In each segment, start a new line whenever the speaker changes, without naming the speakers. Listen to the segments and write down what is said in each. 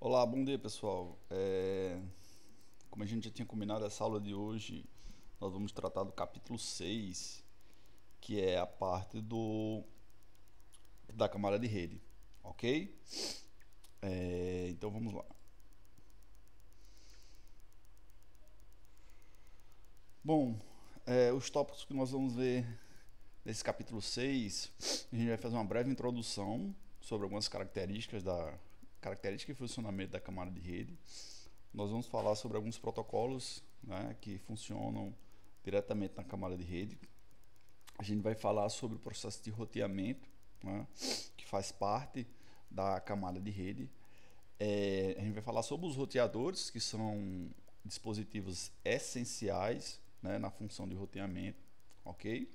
Olá, bom dia pessoal. Como a gente já tinha combinado, essa aula de hoje nós vamos tratar do capítulo 6, que é a parte da camada de rede, ok? Então vamos lá. Bom, os tópicos que nós vamos ver nesse capítulo 6, a gente vai fazer uma breve introdução sobre algumas características e funcionamento da camada de rede. Nós vamos falar sobre alguns protocolos, né, que funcionam diretamente na camada de rede. A gente vai falar sobre o processo de roteamento, né, que faz parte da camada de rede. A gente vai falar sobre os roteadores, que são dispositivos essenciais, né, na função de roteamento, ok?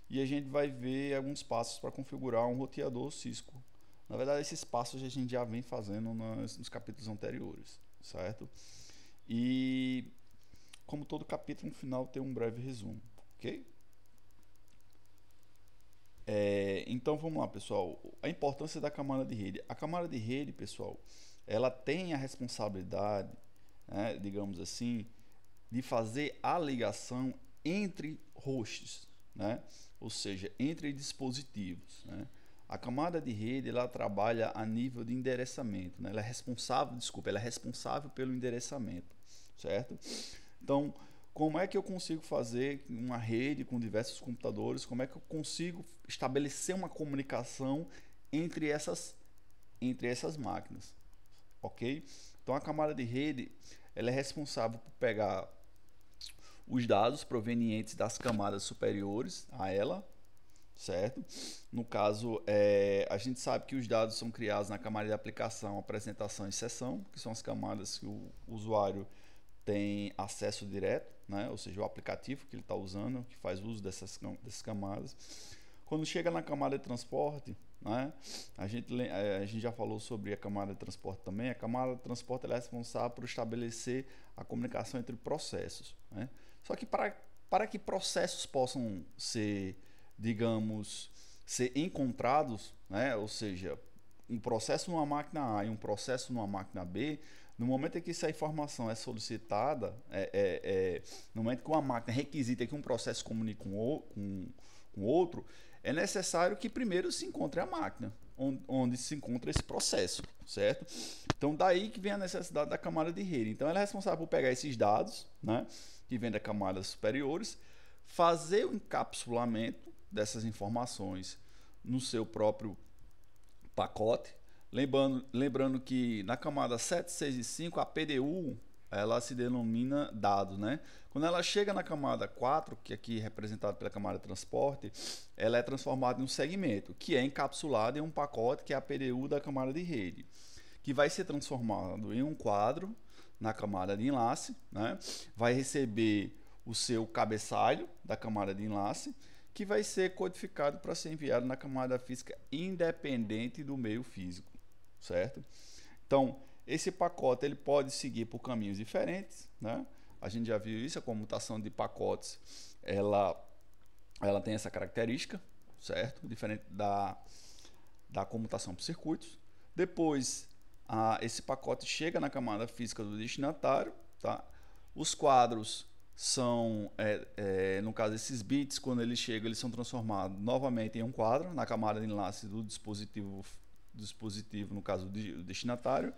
E a gente vai ver alguns passos para configurar um roteador Cisco. Na verdade, esses passos a gente já vem fazendo nos capítulos anteriores, certo? E como todo capítulo, no final tem um breve resumo, ok? Então vamos lá, pessoal. A importância da camada de rede. A camada de rede, pessoal, ela tem a responsabilidade, né, digamos assim, de fazer a ligação entre hosts, né? Ou seja, entre dispositivos, né? A camada de rede ela trabalha a nível de endereçamento, né? Ela é responsável pelo endereçamento, certo? Então, como é que eu consigo fazer uma rede com diversos computadores? Como é que eu consigo estabelecer uma comunicação entre essas máquinas, ok? Então, a camada de rede ela é responsável por pegar os dados provenientes das camadas superiores a ela, certo? No caso, a gente sabe que os dados são criados na camada de aplicação, apresentação e sessão, que são as camadas que o usuário tem acesso direto, né? Ou seja, o aplicativo que ele está usando, que faz uso dessas camadas. Quando chega na camada de transporte, né? A gente já falou sobre a camada de transporte também. A camada de transporte ela é responsável por estabelecer a comunicação entre processos, né? Só que para que processos possam ser, digamos, ser encontrados, né? Ou seja, um processo numa máquina A e um processo numa máquina B, no momento em que essa informação é solicitada, no momento que uma máquina requisita que um processo comunique com outro, é necessário que primeiro se encontre a máquina onde se encontra esse processo, certo? Então daí que vem a necessidade da camada de rede. Então ela é responsável por pegar esses dados, né, que vêm das camadas superiores, fazer o encapsulamento dessas informações no seu próprio pacote. Lembrando que na camada 7, 6 e 5, a PDU ela se denomina dados, né? Quando ela chega na camada 4, que aqui é representada pela camada de transporte, ela é transformada em um segmento, que é encapsulado em um pacote, que é a PDU da camada de rede, que vai ser transformado em um quadro na camada de enlace, né? Vai receber o seu cabeçalho da camada de enlace, que vai ser codificado para ser enviado na camada física independente do meio físico, certo? Então, esse pacote ele pode seguir por caminhos diferentes, né? A gente já viu isso, a comutação de pacotes, ela tem essa característica, certo? Diferente da comutação por circuitos. Depois, esse pacote chega na camada física do destinatário, tá? Os quadros são, no caso, esses bits, quando eles chegam, eles são transformados novamente em um quadro na camada de enlace do dispositivo, no caso do destinatário,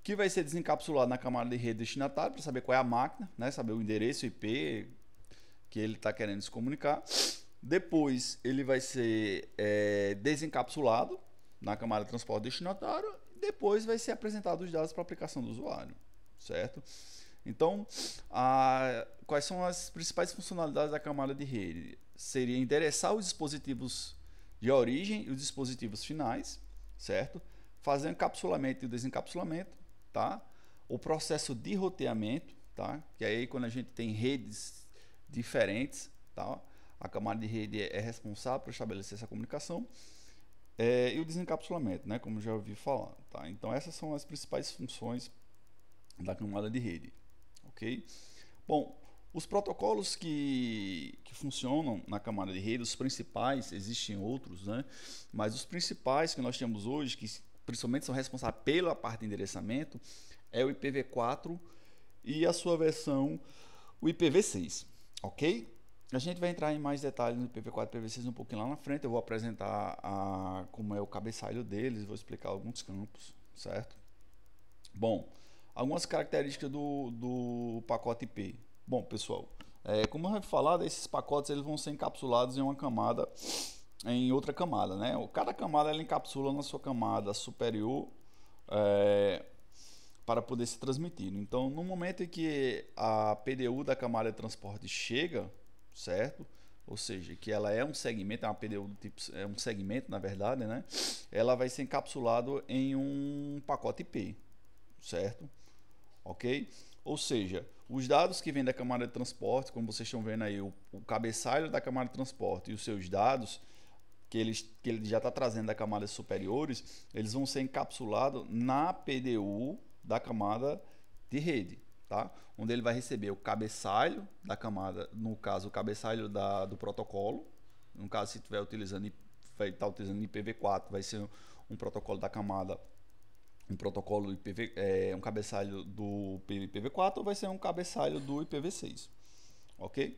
que vai ser desencapsulado na camada de rede destinatário para saber qual é a máquina, né? Saber o endereço IP que ele está querendo se comunicar. Depois ele vai ser desencapsulado na camada de transporte destinatário. Depois vai ser apresentado os dados para aplicação do usuário, certo? Então, quais são as principais funcionalidades da camada de rede? Seria endereçar os dispositivos de origem e os dispositivos finais, certo? Fazer o encapsulamento e o desencapsulamento, tá? O processo de roteamento, tá? Que aí quando a gente tem redes diferentes, tá? A camada de rede é responsável por estabelecer essa comunicação. E o desencapsulamento, né? Como já ouvi falar, tá? Então essas são as principais funções da camada de rede, ok? Bom, os protocolos que funcionam na camada de rede, os principais, existem outros, né? Mas os principais que nós temos hoje, que principalmente são responsáveis pela parte de endereçamento, é o IPv4 e a sua versão, o IPv6, ok? A gente vai entrar em mais detalhes no IPv4 e IPv6 um pouquinho lá na frente. Eu vou apresentar como é o cabeçalho deles, vou explicar alguns campos, certo? Bom, algumas características do pacote IP. Bom, pessoal, como eu havia falado, esses pacotes eles vão ser encapsulados em uma camada, em outra camada, né? Cada camada ela encapsula na sua camada superior para poder se transmitir. Então, no momento em que a PDU da camada de transporte chega, certo? Ou seja, que ela é um segmento, é uma PDU do tipo, é um segmento, na verdade, né? Ela vai ser encapsulado em um pacote IP, certo? Ok? Ou seja, os dados que vêm da camada de transporte, como vocês estão vendo aí, o cabeçalho da camada de transporte e os seus dados que ele já está trazendo da camada superiores, eles vão ser encapsulados na PDU da camada de rede, tá? Onde ele vai receber o cabeçalho da camada, no caso o cabeçalho do protocolo, no caso se estiver utilizando, vai estar utilizando IPv4, vai ser um protocolo da camada, um protocolo um cabeçalho do IPv4 ou vai ser um cabeçalho do IPv6, ok?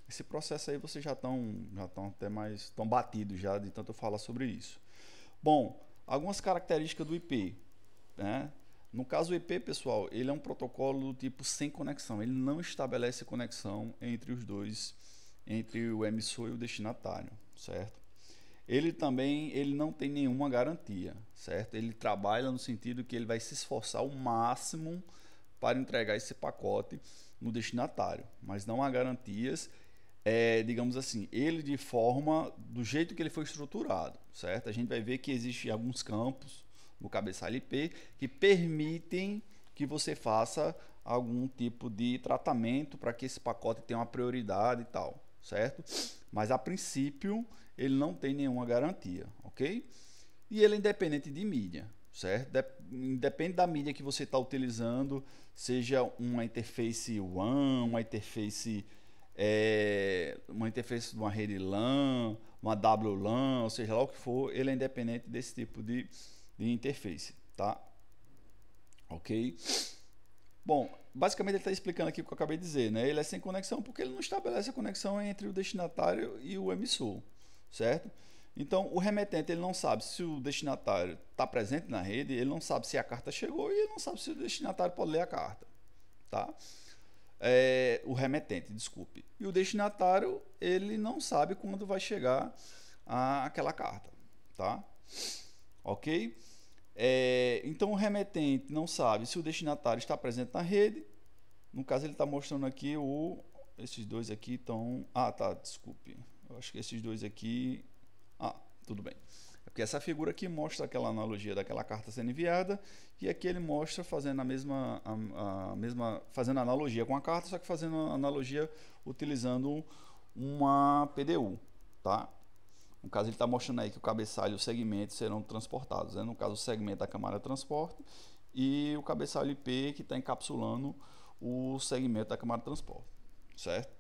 Esse processo aí vocês já estão até mais batidos já de tanto eu falar sobre isso. Bom, algumas características do IP, né? No caso do IP, pessoal, ele é um protocolo do tipo sem conexão. Ele não estabelece conexão entre os dois, entre o emissor e o destinatário, certo? Ele não tem nenhuma garantia, certo? Ele trabalha no sentido que ele vai se esforçar ao máximo para entregar esse pacote no destinatário, mas não há garantias, digamos assim, ele de forma do jeito que ele foi estruturado, certo? A gente vai ver que existem alguns campos no cabeçalho IP que permitem que você faça algum tipo de tratamento para que esse pacote tenha uma prioridade e tal, certo? Mas a princípio ele não tem nenhuma garantia, ok? E ele é independente de mídia, certo? Independe da mídia que você está utilizando, seja uma interface WAN, uma interface de uma rede LAN, uma WLAN, ou seja lá o que for, ele é independente desse tipo de interface, tá? Ok? Bom, basicamente ele está explicando aqui o que eu acabei de dizer, né? Ele é sem conexão porque ele não estabelece a conexão entre o destinatário e o emissor, certo? Então, o remetente ele não sabe se o destinatário está presente na rede, ele não sabe se a carta chegou e ele não sabe se o destinatário pode ler a carta, tá? O remetente, desculpe. E o destinatário, ele não sabe quando vai chegar aquela carta, tá? Ok? Então, o remetente não sabe se o destinatário está presente na rede. No caso, ele está mostrando aqui esses dois aqui estão... Ah, tá, desculpe. Eu acho que esses dois aqui... Ah, tudo bem. É porque essa figura aqui mostra aquela analogia daquela carta sendo enviada e aqui ele mostra fazendo fazendo analogia com a carta, só que fazendo analogia utilizando uma PDU, tá? No caso ele está mostrando aí que o cabeçalho e o segmento serão transportados, né? No caso o segmento da camada de transporte e o cabeçalho IP que está encapsulando o segmento da camada de transporte, certo?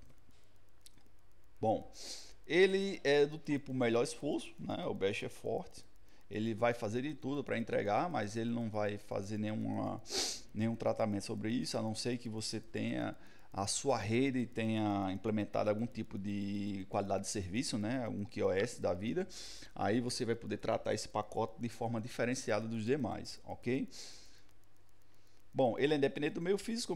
Bom, ele é do tipo melhor esforço, né? O best effort. Ele vai fazer de tudo para entregar, mas ele não vai fazer nenhum tratamento sobre isso, a não ser que você tenha a sua rede tenha implementado algum tipo de qualidade de serviço, né? Algum QoS da vida. Aí você vai poder tratar esse pacote de forma diferenciada dos demais, ok? Bom, ele é independente do meio físico,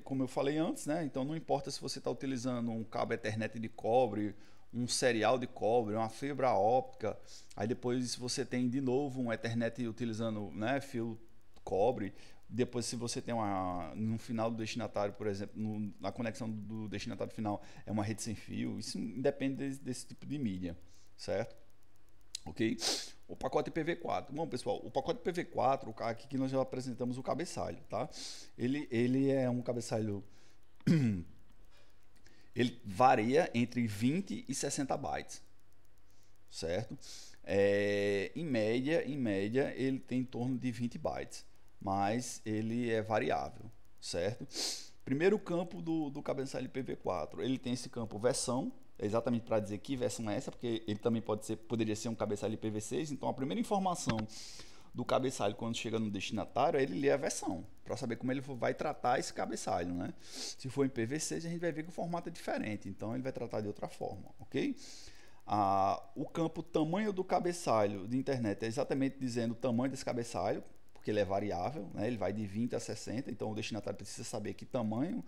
como eu falei antes, né? Então não importa se você está utilizando um cabo Ethernet de cobre, um serial de cobre, uma fibra óptica, aí depois você tem de novo um Ethernet utilizando, né, fio cobre, depois se você tem no final do destinatário, por exemplo, na conexão do destinatário final é uma rede sem fio, isso independe desse tipo de mídia, certo? Ok? O pacote IPv4. Bom, pessoal, o pacote IPv4, aqui que nós já apresentamos o cabeçalho, tá? Ele é um cabeçalho... ele varia entre 20 e 60 bytes, certo? Em média, ele tem em torno de 20 bytes, mas ele é variável, certo? Primeiro campo do cabeçalho IPv4, ele tem esse campo versão, exatamente para dizer que versão é essa, porque ele também poderia ser um cabeçalho IPv6. Então, a primeira informação do cabeçalho quando chega no destinatário é ele ler a versão, para saber como ele vai tratar esse cabeçalho, né? Se for em PVC, a gente vai ver que o formato é diferente, então ele vai tratar de outra forma, ok? O campo tamanho do cabeçalho de internet é exatamente dizendo o tamanho desse cabeçalho, porque ele é variável, né? Ele vai de 20 a 60, então o destinatário precisa saber que tamanho,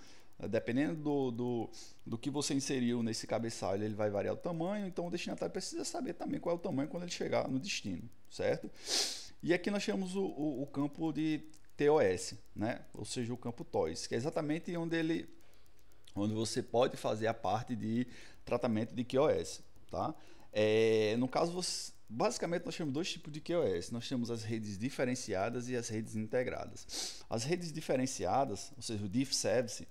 dependendo do que você inseriu nesse cabeçalho, ele vai variar o tamanho, então o destinatário precisa saber também qual é o tamanho quando ele chegar no destino, certo? E aqui nós temos o campo de TOS, né? Ou seja, o campo TOS, que é exatamente onde você pode fazer a parte de tratamento de QoS, tá? No caso, basicamente nós temos dois tipos de QoS. Nós temos as redes diferenciadas e as redes integradas. As redes diferenciadas, ou seja, o Diff Service,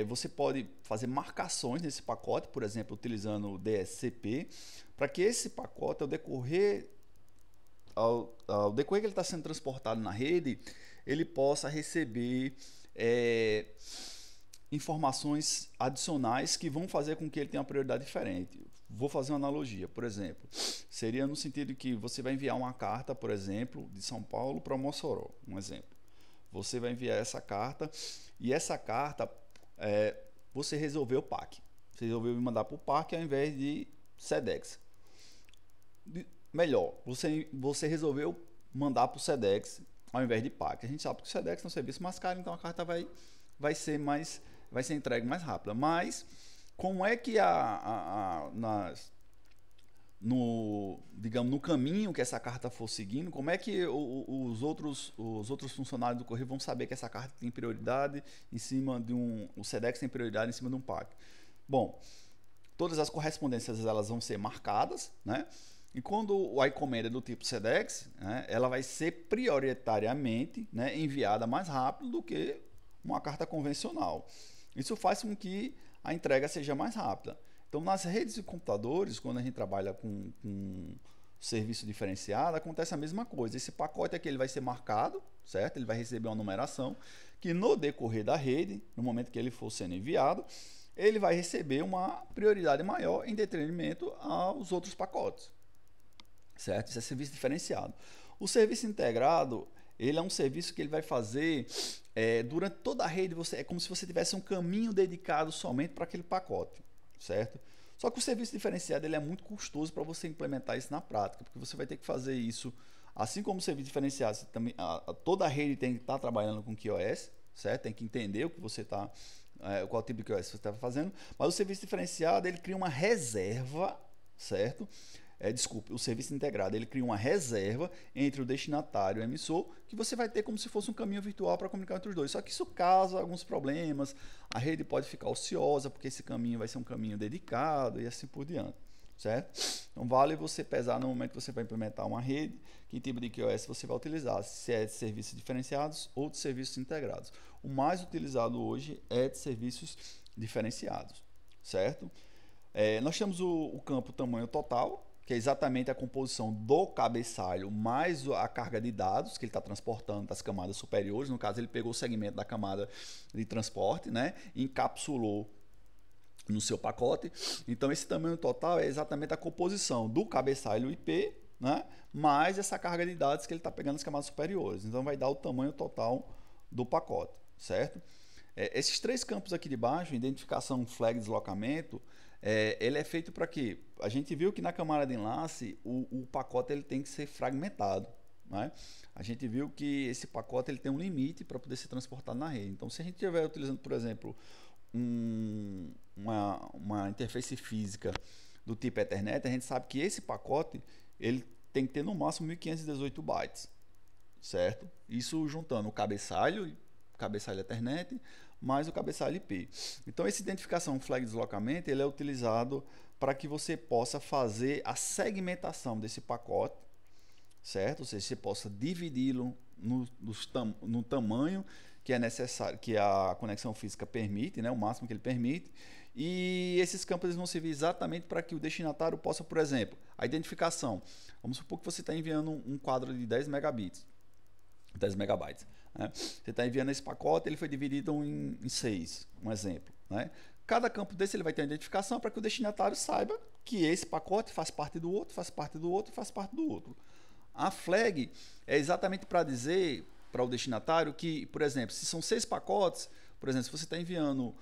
você pode fazer marcações nesse pacote, por exemplo, utilizando o DSCP, para que esse pacote, ao decorrer que ele está sendo transportado na rede, ele possa receber informações adicionais que vão fazer com que ele tenha uma prioridade diferente. Vou fazer uma analogia, por exemplo, seria no sentido que você vai enviar uma carta, por exemplo, de São Paulo para Mossoró, um exemplo. Você vai enviar essa carta e essa carta você resolveu o PAC. Você resolveu me mandar para o PAC ao invés de SEDEX. Melhor, você resolveu mandar para o SEDEX ao invés de PAC. A gente sabe que o SEDEX é um serviço mais caro, então a carta vai ser entregue mais rápida. Mas como é que no caminho que essa carta for seguindo, como é que os outros funcionários do correio vão saber que essa carta tem prioridade em cima de o SEDEX tem prioridade em cima de um PAC? Bom, todas as correspondências elas vão ser marcadas, né? E quando a encomenda é do tipo SEDEX, né, ela vai ser prioritariamente, né, enviada mais rápido do que uma carta convencional. Isso faz com que a entrega seja mais rápida. Então, nas redes de computadores, quando a gente trabalha com serviço diferenciado, acontece a mesma coisa. Esse pacote aqui ele vai ser marcado, certo? Ele vai receber uma numeração que no decorrer da rede, no momento que ele for sendo enviado, ele vai receber uma prioridade maior em detrimento aos outros pacotes. Certo? Isso é serviço diferenciado. O serviço integrado, ele é um serviço que ele vai fazer durante toda a rede. É como se você tivesse um caminho dedicado somente para aquele pacote, certo? Só que o serviço diferenciado ele é muito custoso para você implementar isso na prática, porque você vai ter que fazer isso, assim como o serviço diferenciado, você também, toda a rede tem que estar trabalhando com QoS, certo? Tem que entender o que você está, qual tipo de QoS você está fazendo, mas o serviço diferenciado ele cria uma reserva, certo? O serviço integrado ele cria uma reserva entre o destinatário e o emissor que você vai ter como se fosse um caminho virtual para comunicar entre os dois. Só que isso causa alguns problemas, a rede pode ficar ociosa porque esse caminho vai ser um caminho dedicado e assim por diante, certo? Então vale você pesar no momento que você vai implementar uma rede, que tipo de QoS você vai utilizar, se é de serviços diferenciados ou de serviços integrados. O mais utilizado hoje é de serviços diferenciados, certo? Nós temos o campo tamanho total, que é exatamente a composição do cabeçalho mais a carga de dados que ele está transportando das camadas superiores. No caso, ele pegou o segmento da camada de transporte, né, e encapsulou no seu pacote. Então, esse tamanho total é exatamente a composição do cabeçalho IP, né, mais essa carga de dados que ele está pegando nas camadas superiores. Então, vai dar o tamanho total do pacote, certo? Esses três campos aqui de baixo, identificação, flag, deslocamento, ele é feito para quê? A gente viu que na camada de enlace o pacote ele tem que ser fragmentado, né? A gente viu que esse pacote ele tem um limite para poder ser transportado na rede. Então, se a gente estiver utilizando, por exemplo, uma interface física do tipo Ethernet, a gente sabe que esse pacote ele tem que ter no máximo 1518 bytes, certo? Isso juntando o cabeçalho Ethernet mais o cabeçalho IP. Então, essa identificação flag deslocamento ele é utilizado para que você possa fazer a segmentação desse pacote, certo? Ou seja, você possa dividi-lo no tamanho que é necessário, que a conexão física permite, né? O máximo que ele permite. E esses campos eles vão servir exatamente para que o destinatário possa, por exemplo, a identificação. Vamos supor que você está enviando um quadro de 10 megabytes. Né? Você está enviando esse pacote, ele foi dividido em 6, um exemplo. Né? Cada campo desse ele vai ter uma identificação para que o destinatário saiba que esse pacote faz parte do outro, faz parte do outro, faz parte do outro. A flag é exatamente para dizer para o destinatário que, por exemplo, se são 6 pacotes, por exemplo, se você está enviando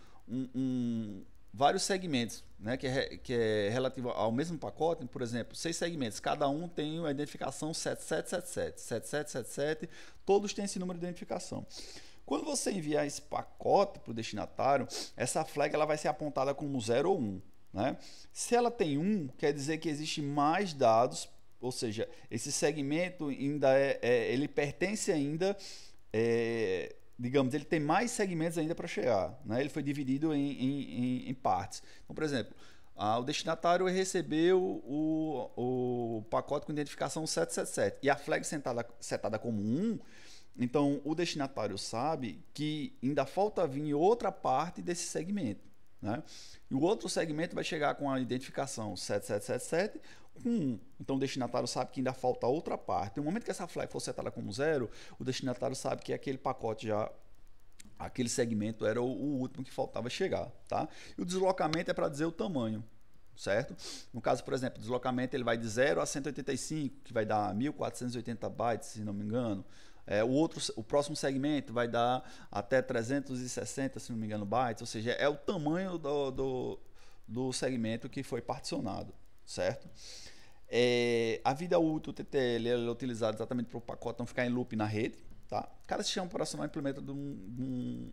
vários segmentos, né, que é relativo ao mesmo pacote, por exemplo, 6 segmentos, cada um tem a identificação 7777, 7777, todos têm esse número de identificação. Quando você enviar esse pacote para o destinatário, essa flag ela vai ser apontada como 0 ou 1. Né? Se ela tem 1, quer dizer que existe mais dados, ou seja, esse segmento ainda ele pertence ainda, digamos, ele tem mais segmentos ainda para chegar. Né? Ele foi dividido em partes. Então, por exemplo, o destinatário recebeu o pacote com identificação 777 e a flag setada como 1. Então, o destinatário sabe que ainda falta vir outra parte desse segmento. Né? E o outro segmento vai chegar com a identificação 7777 com 1. Então, o destinatário sabe que ainda falta outra parte. No momento que essa flag for setada como 0, o destinatário sabe que aquele pacote já, aquele segmento era o último que faltava chegar. Tá? E o deslocamento é para dizer o tamanho. Certo? No caso, por exemplo, o deslocamento ele vai de 0 a 185, que vai dar 1480 bytes, se não me engano. O próximo segmento vai dar até 360, se não me engano, bytes, ou seja, é o tamanho do segmento que foi particionado, certo? A vida útil do TTL é utilizada exatamente para o pacote não ficar em loop na rede, tá? Cada sistema operacional implementa de um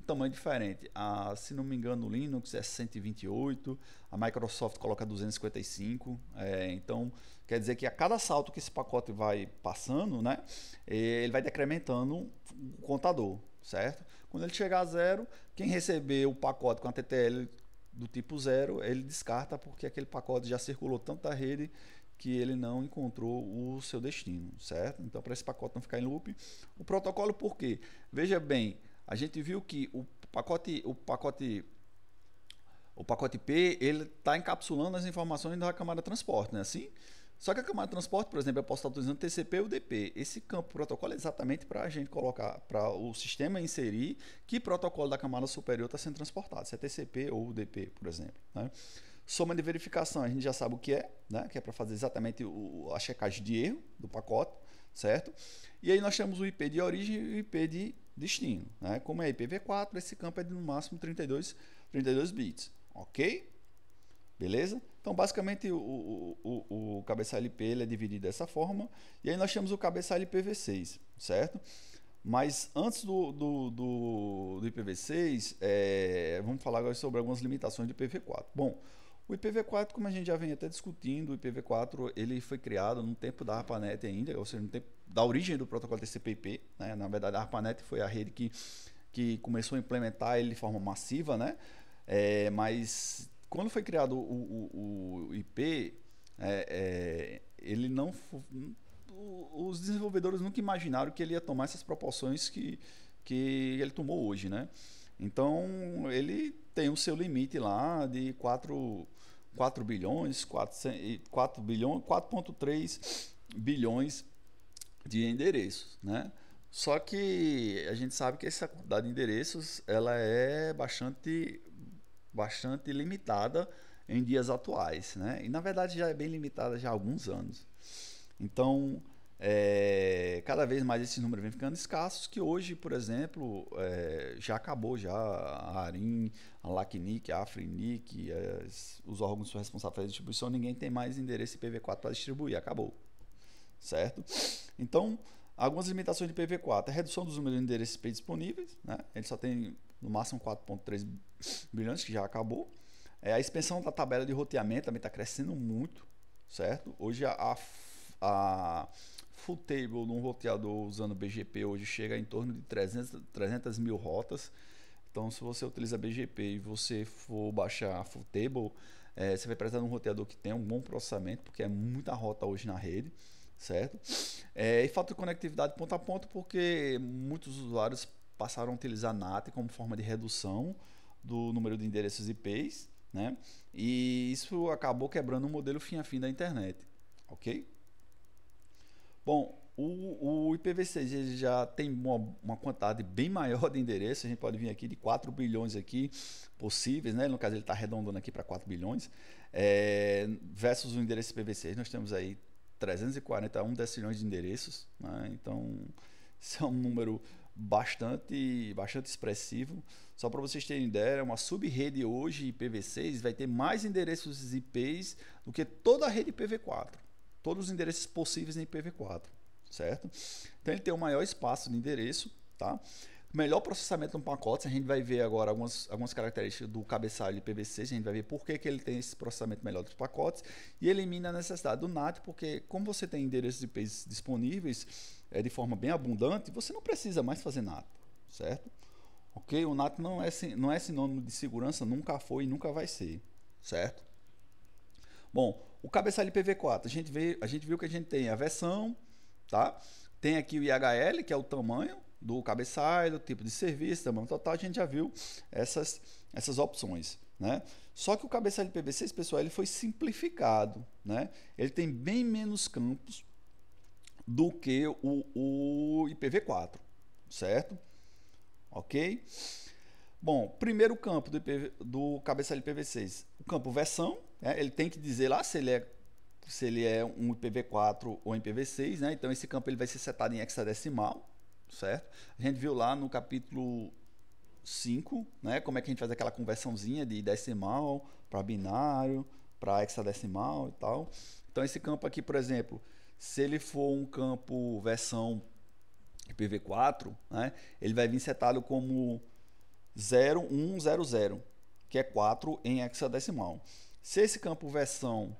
tamanho diferente. Se não me engano, o Linux é 128, a Microsoft coloca 255, então quer dizer que a cada salto que esse pacote vai passando, né, ele vai decrementando o contador, certo? Quando ele chegar a 0, quem receber o pacote com a TTL do tipo 0, ele descarta porque aquele pacote já circulou tanto da rede que ele não encontrou o seu destino, certo? Então, para esse pacote não ficar em loop, o protocolo por quê? Veja bem, a gente viu que o pacote IP ele está encapsulando as informações da camada de transporte, não é assim? Só que a camada de transporte, por exemplo, eu posso estar utilizando TCP ou UDP. Esse campo protocolo é exatamente para a gente colocar, para o sistema inserir que protocolo da camada superior está sendo transportado, se é TCP ou UDP, por exemplo. Né? Soma de verificação, a gente já sabe o que é, né? Que é para fazer exatamente a checagem de erro do pacote, certo? E aí nós temos o IP de origem e o IP de destino. Né? Como é IPv4, esse campo é de no máximo 32 bits. Ok? Beleza? Então, basicamente, o cabeçalho IP ele é dividido dessa forma. E aí nós temos o cabeçalho IPv6, certo? Mas antes do IPv6, vamos falar agora sobre algumas limitações do IPv4. Bom, o IPv4, como a gente já vem até discutindo, o IPv4 ele foi criado no tempo da ARPANET ainda, ou seja, no tempo da origem do protocolo TCP/IP. Né? Na verdade, a ARPANET foi a rede que começou a implementar ele de forma massiva, né? Mas quando foi criado o IP, ele não... Os desenvolvedores nunca imaginaram que ele ia tomar essas proporções que ele tomou hoje, né? Então, ele tem o seu limite lá de 4 bilhões, 4,3 bilhões de endereços, né? Só que a gente sabe que essa quantidade de endereços ela é bastante limitada em dias atuais, né? E na verdade já é bem limitada já há alguns anos. Então, cada vez mais esse número vem ficando escassos, que hoje, por exemplo, já acabou já a ARIN, a LACNIC, a AFRINIC, os órgãos que são responsáveis pela distribuição, ninguém tem mais endereço IPv4 para distribuir, acabou. Certo? Então, algumas limitações de IPv4, a redução dos números de endereços IP disponíveis, né? Ele só tem no máximo 4,3 bilhões, que já acabou. A expansão da tabela de roteamento também está crescendo muito, certo? Hoje a full table num roteador usando BGP hoje chega em torno de 300 mil rotas. Então, se você utiliza BGP e você for baixar a full table, você vai precisar de um roteador que tenha um bom processamento, porque é muita rota hoje na rede, certo? E falta de conectividade ponto a ponto, porque muitos usuários passaram a utilizar NAT como forma de redução do número de endereços IPs, né? E isso acabou quebrando o modelo fim a fim da internet, ok? Bom, o IPv6 ele já tem uma quantidade bem maior de endereços, a gente pode vir aqui de 4 bilhões aqui possíveis, né? No caso ele está arredondando aqui para 4 bilhões, versus o endereço IPv6 nós temos aí 341 decilhões de endereços, né? Então, isso é um número bastante expressivo. Só para vocês terem ideia, uma sub-rede hoje IPv6 vai ter mais endereços IPs do que toda a rede IPv4. Todos os endereços possíveis em IPv4, certo? Então ele tem o maior espaço de endereço, tá? Melhor processamento no pacote, a gente vai ver agora algumas características do cabeçalho IPv6, a gente vai ver por que ele tem esse processamento melhor dos pacotes e elimina a necessidade do NAT, porque como você tem endereços IPs disponíveis de forma bem abundante, você não precisa mais fazer NAT, certo? Ok? O NAT não é sinônimo de segurança, nunca foi e nunca vai ser, certo? Bom, o cabeçalho IPv4, a gente viu que a gente tem a versão, tá? Tem aqui o IHL, que é o tamanho do cabeçalho, tipo de serviço, tamanho total, a gente já viu essas opções, né? Só que o cabeçalho IPv6, pessoal, ele foi simplificado, né? Ele tem bem menos campos do que o IPv4, certo? Ok? Bom, primeiro campo do cabeçalho IPv6, o campo versão, né? Ele tem que dizer lá se ele é um IPv4 ou IPv6, né? Então esse campo ele vai ser setado em hexadecimal, certo? A gente viu lá no capítulo 5, né? Como é que a gente faz aquela conversãozinha de decimal para binário, para hexadecimal e tal. Então esse campo aqui, por exemplo, se ele for um campo versão IPv4, né? Ele vai vir setado como 0100, que é 4 em hexadecimal. Se esse campo versão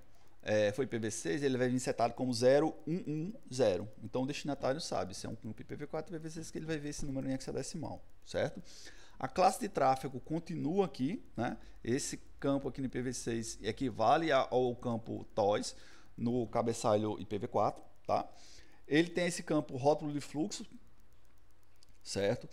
foi IPv6, ele vai vir setado como 0110. Então o destinatário sabe se é um campo IPv4 ou IPv6 que ele vai ver esse número em hexadecimal, certo? A classe de tráfego continua aqui, né? Esse campo aqui no IPv6 equivale ao campo TOS no cabeçalho IPv4, tá? Ele tem esse campo rótulo de fluxo, certo?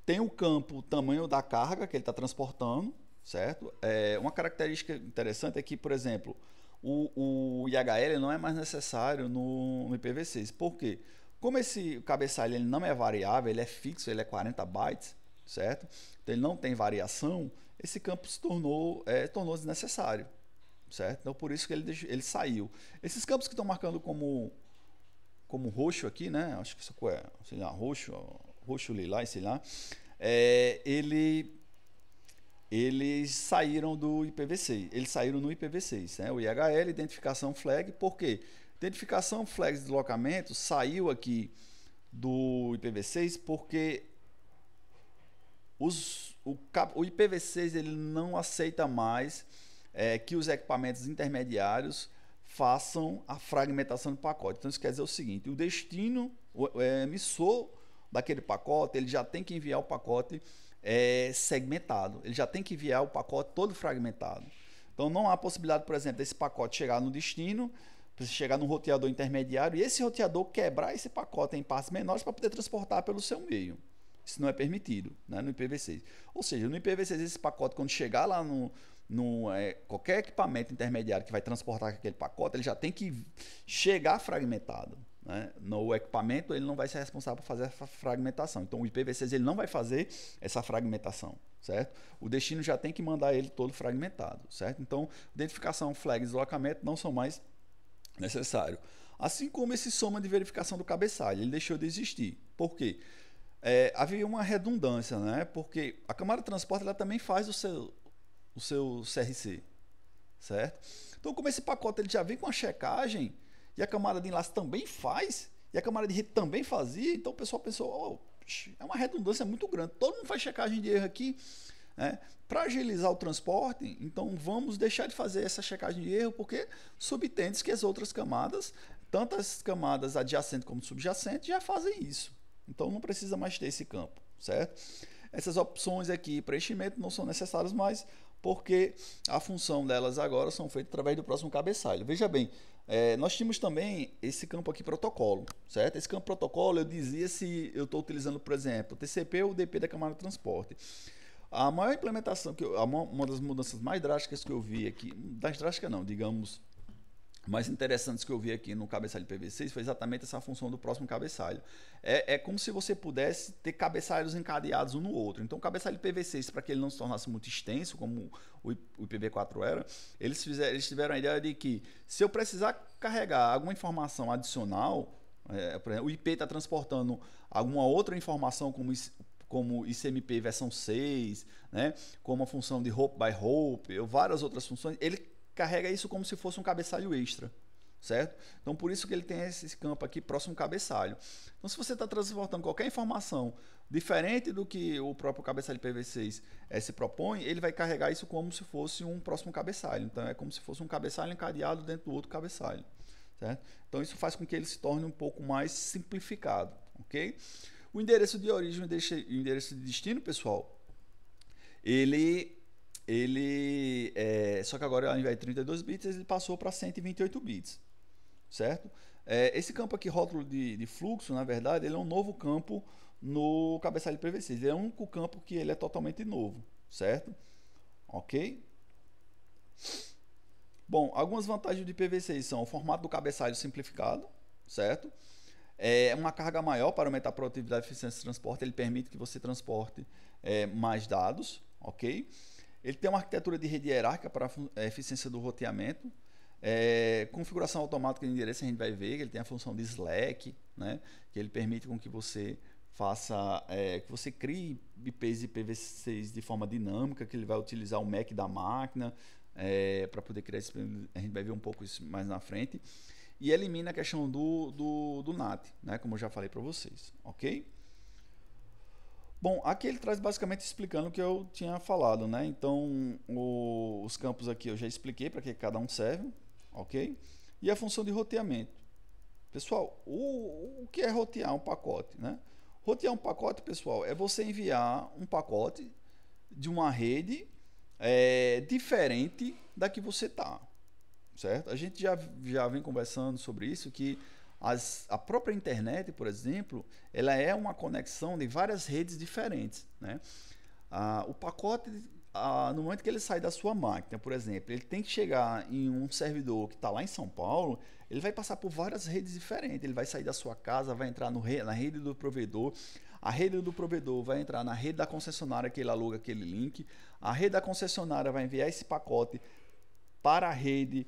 Tem o campo tamanho da carga que ele está transportando, certo? Uma característica interessante é que, por exemplo, o IHL não é mais necessário no IPv6. Por quê? Como esse cabeçalho ele não é variável, ele é fixo, ele é 40 bytes, certo? Então ele não tem variação, esse campo se tornou desnecessário, certo? Então por isso que ele saiu. Esses campos que estão marcando como roxo aqui, né? Acho que isso é, sei lá, roxo, lilás, sei lá. Eles saíram do IPv6, eles saíram no IPv6, né? O IHL, identificação flag, por quê? Identificação flag de deslocamento saiu aqui do IPv6 porque o IPv6 ele não aceita mais que os equipamentos intermediários façam a fragmentação do pacote. Então isso quer dizer o seguinte, o destino, o emissor daquele pacote, ele já tem que enviar o pacote segmentado, ele já tem que enviar o pacote todo fragmentado. Então não há possibilidade, por exemplo, desse pacote chegar no destino, chegar num roteador intermediário e esse roteador quebrar esse pacote em partes menores para poder transportar pelo seu meio. Isso não é permitido, né, no IPv6. Ou seja, no IPv6 esse pacote, quando chegar lá qualquer equipamento intermediário que vai transportar aquele pacote, ele já tem que chegar fragmentado. Né? No equipamento ele não vai ser responsável por fazer essa fragmentação. Então o IPv6 ele não vai fazer essa fragmentação, certo? O destino já tem que mandar ele todo fragmentado, certo? Então identificação, flag e deslocamento não são mais necessários. Assim como esse soma de verificação do cabeçalho, ele deixou de existir. Por quê? Havia uma redundância, né? Porque a camada de transporte ela também faz o seu CRC, certo? Então como esse pacote ele já vem com a checagem e a camada de enlace também faz, e a camada de rede também fazia, então o pessoal pensou, é uma redundância muito grande, todo mundo faz checagem de erro aqui, né? Para agilizar o transporte, então vamos deixar de fazer essa checagem de erro, porque subtende que as outras camadas, tanto as camadas adjacentes como subjacentes, já fazem isso. Então não precisa mais ter esse campo, certo? Essas opções aqui, preenchimento, não são necessárias mais, porque a função delas agora são feitas através do próximo cabeçalho. Veja bem, nós tínhamos também esse campo aqui protocolo, certo? Esse campo protocolo eu dizia se eu estou utilizando, por exemplo, TCP ou DP da camada de transporte. A maior implementação, uma das mudanças mais drásticas que eu vi aqui, das drásticas não, digamos, mais interessantes que eu vi aqui no cabeçalho PV6 foi exatamente essa função do próximo cabeçalho. É como se você pudesse ter cabeçalhos encadeados um no outro. Então, o cabeçalho PV6, para que ele não se tornasse muito extenso, como o IPv4 era, eles tiveram a ideia de que, se eu precisar carregar alguma informação adicional, por exemplo, o IP está transportando alguma outra informação, como ICMP versão 6, né, como a função de hope by hope, ou várias outras funções, ele carrega isso como se fosse um cabeçalho extra, certo? Então, por isso que ele tem esse campo aqui próximo cabeçalho. Então, se você está transportando qualquer informação diferente do que o próprio cabeçalho PV6 se propõe, ele vai carregar isso como se fosse um próximo cabeçalho. Então, é como se fosse um cabeçalho encadeado dentro do outro cabeçalho, certo? Então, isso faz com que ele se torne um pouco mais simplificado, ok? O endereço de origem e o endereço de destino, pessoal, só que agora, ao invés de 32 bits, ele passou para 128 bits, certo? Esse campo aqui, rótulo de fluxo, na verdade, ele é um novo campo no cabeçalho PV6. Ele é o único campo que ele é totalmente novo, certo? Ok? Bom, algumas vantagens do IPv6 são o formato do cabeçalho simplificado, certo? Uma carga maior para aumentar a produtividade e eficiência de transporte. Ele permite que você transporte mais dados, ok? Ele tem uma arquitetura de rede hierárquica para a eficiência do roteamento. Configuração automática de endereço, a gente vai ver que ele tem a função de Slack, né? Que ele permite com que você que você crie IPs IPv6 de forma dinâmica, que ele vai utilizar o MAC da máquina para poder criar esse. A gente vai ver um pouco isso mais na frente. E elimina a questão do NAT, né? Como eu já falei para vocês, ok? Bom, aqui ele traz basicamente explicando o que eu tinha falado, né? Então, os campos aqui eu já expliquei para que cada um serve, ok? E a função de roteamento. Pessoal, o que é rotear um pacote, né? Rotear um pacote, pessoal, é você enviar um pacote de uma rede diferente da que você está, certo? A gente já vem conversando sobre isso, que a própria internet, por exemplo, ela é uma conexão de várias redes diferentes, né? O pacote, no momento que ele sai da sua máquina, por exemplo, ele tem que chegar em um servidor que está lá em São Paulo, ele vai passar por várias redes diferentes. Ele vai sair da sua casa, vai entrar na rede do provedor, a rede do provedor vai entrar na rede da concessionária que ele aluga aquele link, a rede da concessionária vai enviar esse pacote para a rede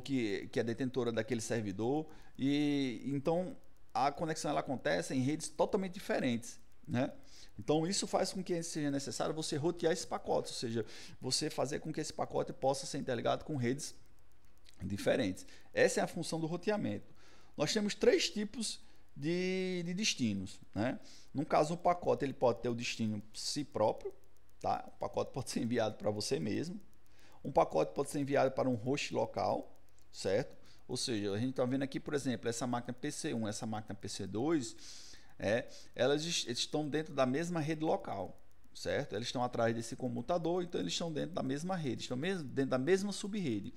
que é detentora daquele servidor, e então a conexão ela acontece em redes totalmente diferentes, né? Então isso faz com que seja necessário você rotear esse pacote, ou seja, você fazer com que esse pacote possa ser interligado com redes diferentes. Essa é a função do roteamento. Nós temos 3 tipos de destinos, né? No caso, o pacote ele pode ter o destino si próprio, tá? O pacote pode ser enviado para você mesmo. Um pacote pode ser enviado para um host local, certo? Ou seja, a gente está vendo aqui, por exemplo, essa máquina PC1, essa máquina PC2, elas estão dentro da mesma rede local, certo? Eles estão atrás desse comutador, então eles estão dentro da mesma rede, estão dentro da mesma subrede.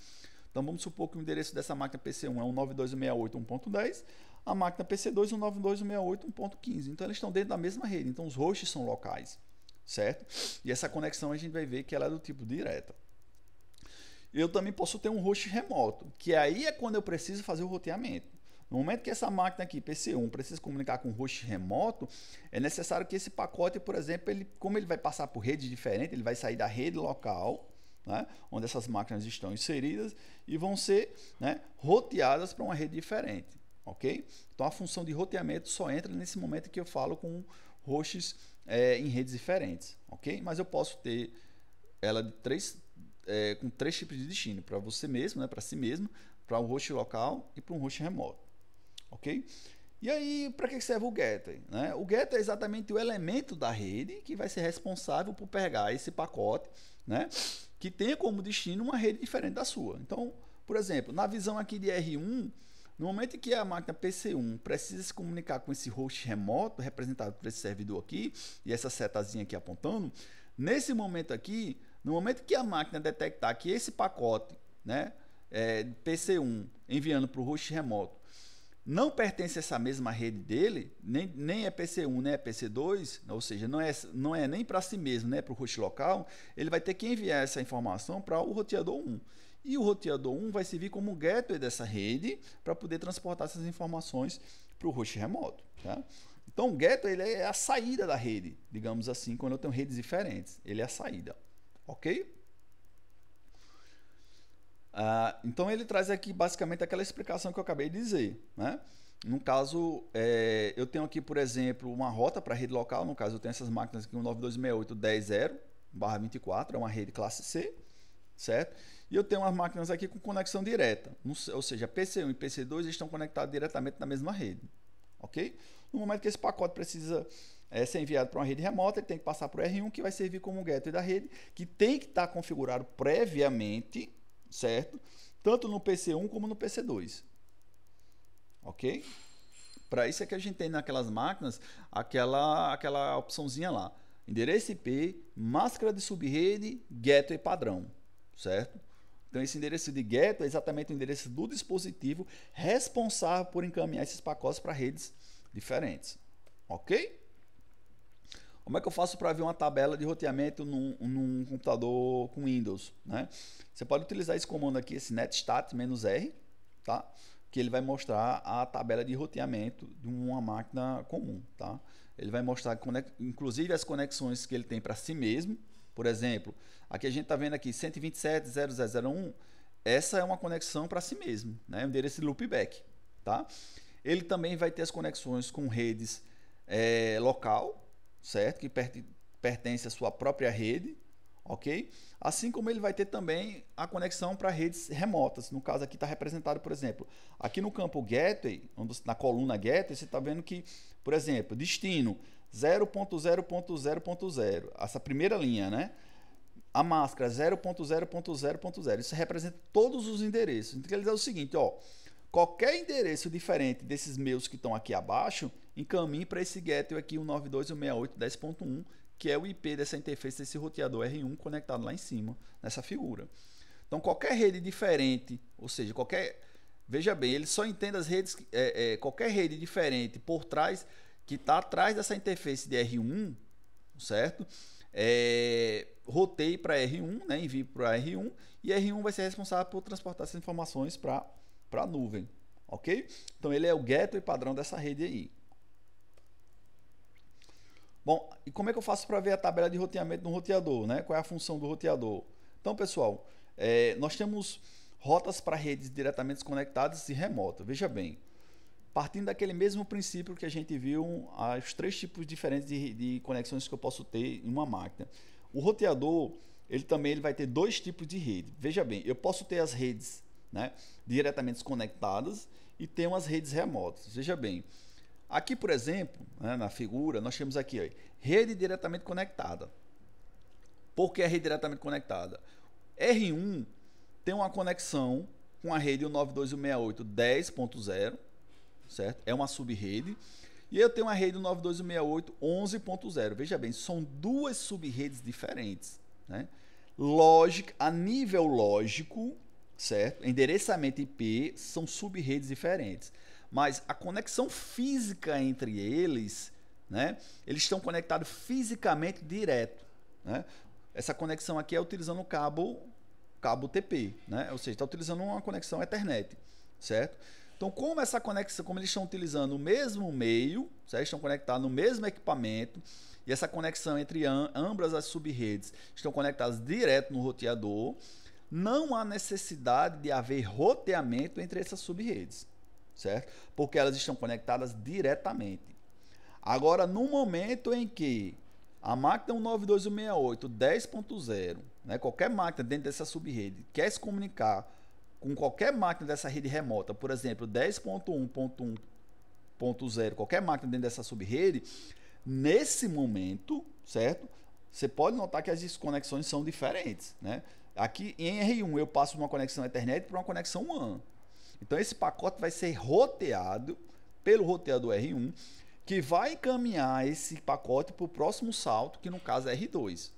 Então vamos supor que o endereço dessa máquina PC1 é 192.168.1.10, a máquina PC2 é 192.168.1.15. Então eles estão dentro da mesma rede, então os hosts são locais, certo? E essa conexão a gente vai ver que ela é do tipo direta. Eu também posso ter um host remoto, que aí é quando eu preciso fazer o roteamento. No momento que essa máquina aqui, PC1, precisa comunicar com um host remoto, é necessário que esse pacote, por exemplo, como ele vai passar por redes diferentes, ele vai sair da rede local, né, onde essas máquinas estão inseridas, e vão ser, né, roteadas para uma rede diferente. Ok? Então a função de roteamento só entra nesse momento que eu falo com hosts em redes diferentes. Ok? Mas eu posso ter ela de com 3 tipos de destino, para você mesmo, né, para si mesmo, para um host local e para um host remoto, ok? E aí, para que serve o getter, né? O getter é exatamente o elemento da rede que vai ser responsável por pegar esse pacote, né, que tenha como destino uma rede diferente da sua. Então, por exemplo, na visão aqui de R1, no momento em que a máquina PC1 precisa se comunicar com esse host remoto, representado por esse servidor aqui, e essa setazinha aqui apontando, nesse momento aqui, no momento que a máquina detectar que esse pacote, né, PC1 enviando para o host remoto não pertence a essa mesma rede dele, nem é PC1, nem é PC2, ou seja, não é nem para si mesmo, né, para o host local, ele vai ter que enviar essa informação para o roteador 1. e o roteador 1 vai servir como gateway dessa rede para poder transportar essas informações para o host remoto. Tá? Então, o gateway ele é a saída da rede, digamos assim, quando eu tenho redes diferentes. Ele é a saída, ok? Então, ele traz aqui basicamente aquela explicação que eu acabei de dizer. Né? No caso, eu tenho aqui, por exemplo, uma rota para a rede local. No caso, eu tenho essas máquinas aqui, 192.168.10.0/24, é uma rede classe C, certo? E eu tenho umas máquinas aqui com conexão direta, ou seja, PC1 e PC2 estão conectados diretamente na mesma rede, ok? No momento que esse pacote precisa ser enviado para uma rede remota, ele tem que passar para o R1, que vai servir como gateway da rede, que tem que estar configurado previamente, certo? Tanto no PC1 como no PC2, ok? Para isso é que a gente tem naquelas máquinas aquela opçãozinha lá, endereço IP, máscara de subrede, gateway padrão, certo? Então esse endereço de gateway é exatamente o endereço do dispositivo responsável por encaminhar esses pacotes para redes diferentes, ok? Como é que eu faço para ver uma tabela de roteamento num computador com Windows? Né? Você pode utilizar esse comando aqui, esse netstat-r, tá? Que ele vai mostrar a tabela de roteamento de uma máquina comum. Tá? Ele vai mostrar, inclusive, as conexões que ele tem para si mesmo. Por exemplo, aqui a gente está vendo aqui 127.00.01, essa é uma conexão para si mesmo, né? O endereço de loopback. Tá? Ele também vai ter as conexões com redes local, certo? Que pertence à sua própria rede, ok? Assim como ele vai ter também a conexão para redes remotas. No caso aqui está representado, por exemplo, aqui no campo gateway, na coluna gateway, você está vendo que, por exemplo, destino 0.0.0.0, essa primeira linha, né? A máscara 0.0.0.0. Isso representa todos os endereços. Então ele diz o seguinte, ó, qualquer endereço diferente desses meus que estão aqui abaixo, encaminhe para esse gateway aqui, 192.168.10.1, que é o IP dessa interface desse roteador R1 conectado lá em cima, nessa figura. Então, qualquer rede diferente, ou seja, veja bem, ele só entende as redes, qualquer rede diferente por trás, que está atrás dessa interface de R1, certo? Roteie para R1, né? Envie para R1, e R1 vai ser responsável por transportar essas informações para a nuvem, ok? Então, ele é o gateway padrão dessa rede aí. Bom, e como é que eu faço para ver a tabela de roteamento no roteador, né? Qual é a função do roteador? Então, pessoal, nós temos rotas para redes diretamente conectadas e remotas. Veja bem, partindo daquele mesmo princípio que a gente viu, os 3 tipos diferentes de conexões que eu posso ter em uma máquina. O roteador, ele vai ter 2 tipos de rede. Veja bem, eu posso ter as redes, né, diretamente conectadas e ter umas redes remotas. Veja bem, aqui, por exemplo, né, na figura, nós temos aqui, ó, rede diretamente conectada. Por que a rede diretamente conectada? R1 tem uma conexão com a rede 192.168.10.0, certo? É uma subrede. E eu tenho uma rede 192.168.11.0. Veja bem, são 2 subredes diferentes, né? A nível lógico, certo? Endereçamento IP são subredes diferentes. Mas a conexão física entre eles, né? Eles estão conectados fisicamente direto, né? Essa conexão aqui é utilizando o cabo TP, né? Ou seja, está utilizando uma conexão Ethernet, certo? Então, como essa conexão, como eles estão utilizando o mesmo meio, certo? Estão conectados no mesmo equipamento, e essa conexão entre ambas as subredes estão conectadas direto no roteador, não há necessidade de haver roteamento entre essas subredes, certo? Porque elas estão conectadas diretamente. Agora, no momento em que a máquina 192.168.10.0, né, qualquer máquina dentro dessa subrede quer se comunicar com qualquer máquina dessa rede remota, por exemplo, 10.1.1.0, qualquer máquina dentro dessa subrede, nesse momento, certo? Você pode notar que as desconexões são diferentes, né? Aqui em R1 eu passo de uma conexão Ethernet para uma conexão WAN. Então esse pacote vai ser roteado pelo roteador R1, que vai encaminhar esse pacote para o próximo salto, que no caso é R2,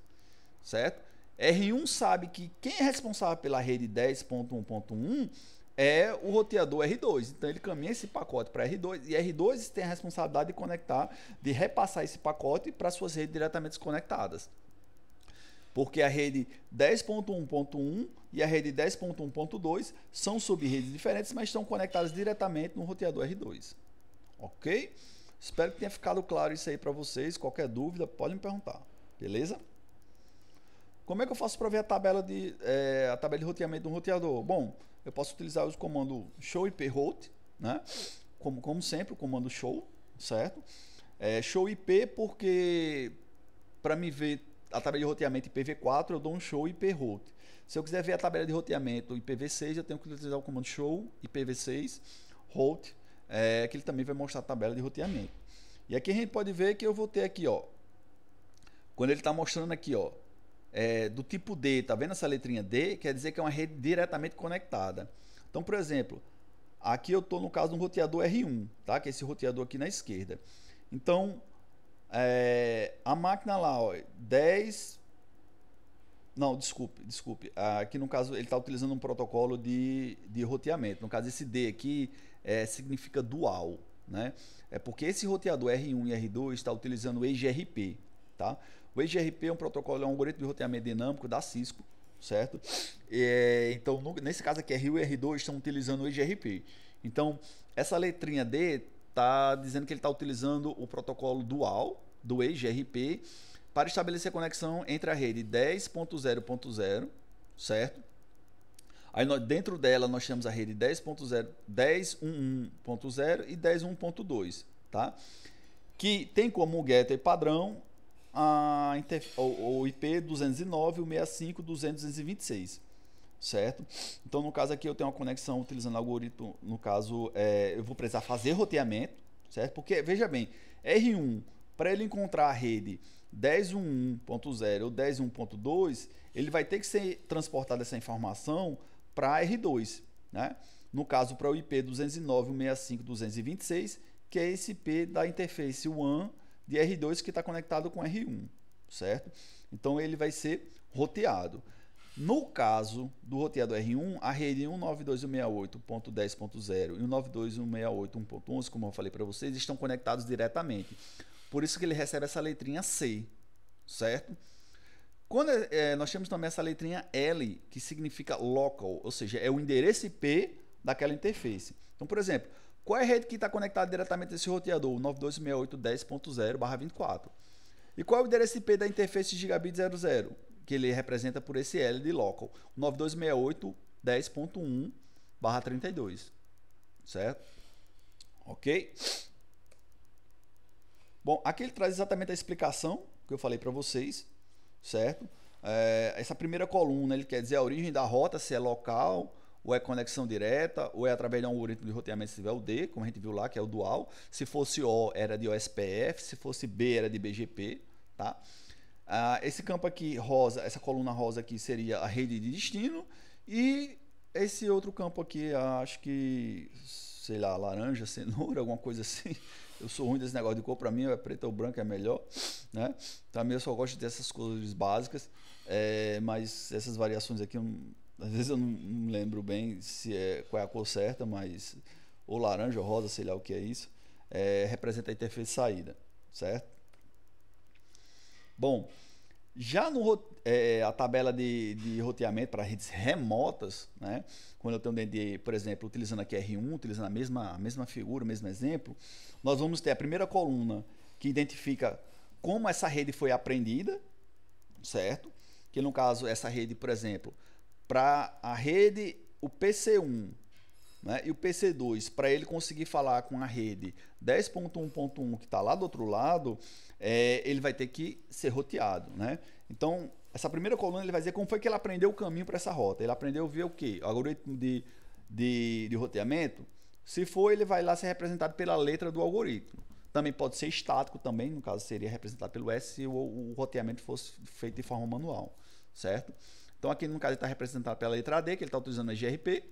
certo? R1 sabe que quem é responsável pela rede 10.1.1 é o roteador R2. Então ele caminha esse pacote para R2 e R2 tem a responsabilidade de conectar, de repassar esse pacote para suas redes diretamente conectadas. Porque a rede 10.1.1 e a rede 10.1.2 são sub-redes diferentes, mas estão conectadas diretamente no roteador R2. Ok? Espero que tenha ficado claro isso aí para vocês. Qualquer dúvida, pode me perguntar. Beleza? Como é que eu faço para ver a tabela de roteamento de um roteador? Bom, eu posso utilizar os comandos show IP route, né? Como sempre, o comando show, certo? Show IP porque para me ver a tabela de roteamento IPv4 eu dou um show IP route. Se eu quiser ver a tabela de roteamento IPv6 eu tenho que utilizar o comando show IPv6 route, que ele também vai mostrar a tabela de roteamento. E aqui a gente pode ver que eu vou ter aqui, ó, quando ele está mostrando aqui, ó, do tipo D, tá vendo essa letrinha D? Quer dizer que é uma rede diretamente conectada. Então, por exemplo, aqui eu estou no caso de um roteador R1, tá? Que é esse roteador aqui na esquerda. Então, a máquina lá, ó, 10... Não, desculpe. Aqui no caso ele está utilizando um protocolo de roteamento. No caso esse D aqui significa dual, né? É porque esse roteador R1 e R2 está utilizando o eGRP, tá? O eGRP é um protocolo, é um algoritmo de roteamento dinâmico da Cisco, certo? Então, nesse caso aqui, R1 e R2 estão utilizando o eGRP. Então, essa letrinha D está dizendo que ele está utilizando o protocolo dual do eGRP para estabelecer a conexão entre a rede 10.0.0, certo? Aí dentro dela nós temos a rede 10.0, 10.11.0 e 10.1.2, tá? Que tem como getter padrão o IP 209, o 65, 226, certo? Então no caso aqui eu tenho uma conexão utilizando algoritmo, no caso eu vou precisar fazer roteamento, certo? Porque veja bem, R1, para ele encontrar a rede 10.1.0 ou 10.1.2, ele vai ter que ser transportada essa informação para R2, né? No caso para o IP 209, 165, 226, que é esse IP da interface WAN de R2 que está conectado com R1, certo? Então ele vai ser roteado. No caso do roteador R1, a rede 192.168.10.0 e 192.168.1.11, como eu falei para vocês, estão conectados diretamente. Por isso que ele recebe essa letrinha C, certo? Quando nós temos também essa letrinha L, que significa local, ou seja, é o endereço IP daquela interface. Então, por exemplo, qual é a rede que está conectada diretamente a esse roteador? 92.168.10.0/24. E qual é o endereço IP da interface Gigabit 00? Que ele representa por esse L de local. 92.168.10.1/32. Certo? Ok? Bom, aqui ele traz exatamente a explicação que eu falei para vocês. Certo? Essa primeira coluna ele quer dizer a origem da rota, se é local, ou é conexão direta, ou é através de um algoritmo de roteamento, se tiver o D, como a gente viu lá, que é o dual. Se fosse O, era de OSPF, se fosse B, era de BGP, tá? Esse campo aqui, rosa, essa coluna rosa aqui seria a rede de destino, e esse outro campo aqui, acho que, sei lá, laranja, cenoura, alguma coisa assim. Eu sou ruim desse negócio de cor, para mim é preto ou branco é melhor, né? Também eu só gosto dessas cores básicas, mas essas variações aqui, às vezes eu não lembro bem qual é a cor certa, mas ou laranja ou rosa, sei lá o que é isso, representa a interface saída, certo? Bom, já a tabela de roteamento para redes remotas, né? Quando eu tenho DD, por exemplo, utilizando aqui R1, utilizando a mesma figura, o mesmo exemplo, nós vamos ter a primeira coluna que identifica como essa rede foi apreendida, certo? Que no caso, essa rede, por exemplo, para a rede, o PC1, né, e o PC2, para ele conseguir falar com a rede 10.1.1 que está lá do outro lado, ele vai ter que ser roteado, né? Então, essa primeira coluna ele vai dizer como foi que ele aprendeu o caminho para essa rota. Ele aprendeu a ver o quê? O algoritmo de roteamento. Se for, ele vai lá ser representado pela letra do algoritmo. Também pode ser estático também, no caso seria representado pelo S se o roteamento fosse feito de forma manual, certo? Então aqui no caso ele está representado pela letra D, que ele está utilizando a GRP.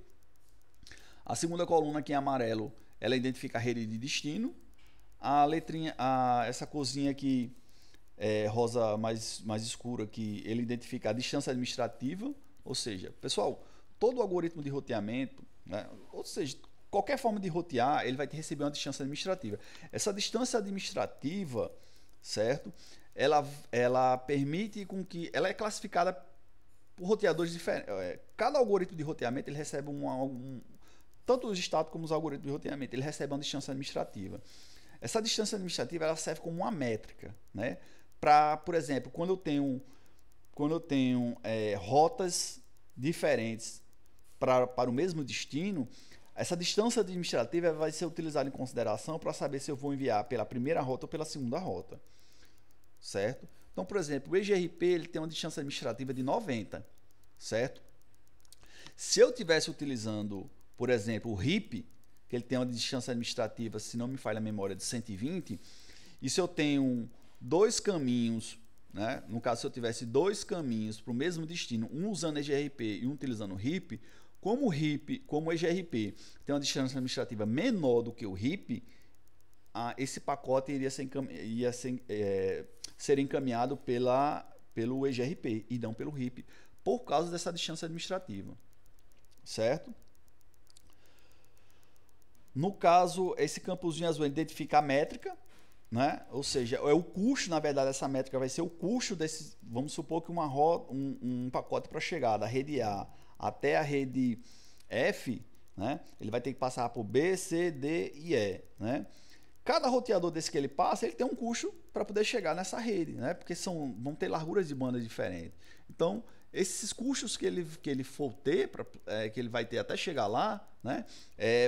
A segunda coluna aqui em amarelo, ela identifica a rede de destino. A letrinha, essa corzinha aqui, rosa mais escura aqui, ele identifica a distância administrativa. Ou seja, pessoal, todo algoritmo de roteamento, né, ou seja, qualquer forma de rotear, ele vai receber uma distância administrativa. Essa distância administrativa, certo? Ela permite com que ela é classificada por roteadores diferentes, cada algoritmo de roteamento ele recebe tanto os status como os algoritmos de roteamento, ele recebe uma distância administrativa. Essa distância administrativa ela serve como uma métrica, né? Para, por exemplo, quando eu tenho rotas diferentes para o mesmo destino, essa distância administrativa vai ser utilizada em consideração para saber se eu vou enviar pela primeira rota ou pela segunda rota, certo? Então, por exemplo, o EGRP ele tem uma distância administrativa de 90, certo? Se eu estivesse utilizando, por exemplo, o RIP, que ele tem uma distância administrativa, se não me falha a memória, de 120, e se eu tenho dois caminhos, né? No caso, se eu tivesse dois caminhos para o mesmo destino, um usando EGRP e um utilizando o RIP, como o EGRP tem uma distância administrativa menor do que o RIP, esse pacote iria ser encaminhado pelo EGRP e não pelo RIP, por causa dessa distância administrativa, certo? No caso, esse campozinho azul identifica a métrica, né? Ou seja, é o custo, na verdade, essa métrica vai ser o custo desse. Vamos supor que um pacote para chegar da rede A até a rede F, né? Ele vai ter que passar por B, C, D e E, né? Cada roteador desse que ele passa, ele tem um custo para poder chegar nessa rede, né? Porque vão ter larguras de banda diferentes. Então, esses custos que ele for ter, que ele vai ter até chegar lá, né?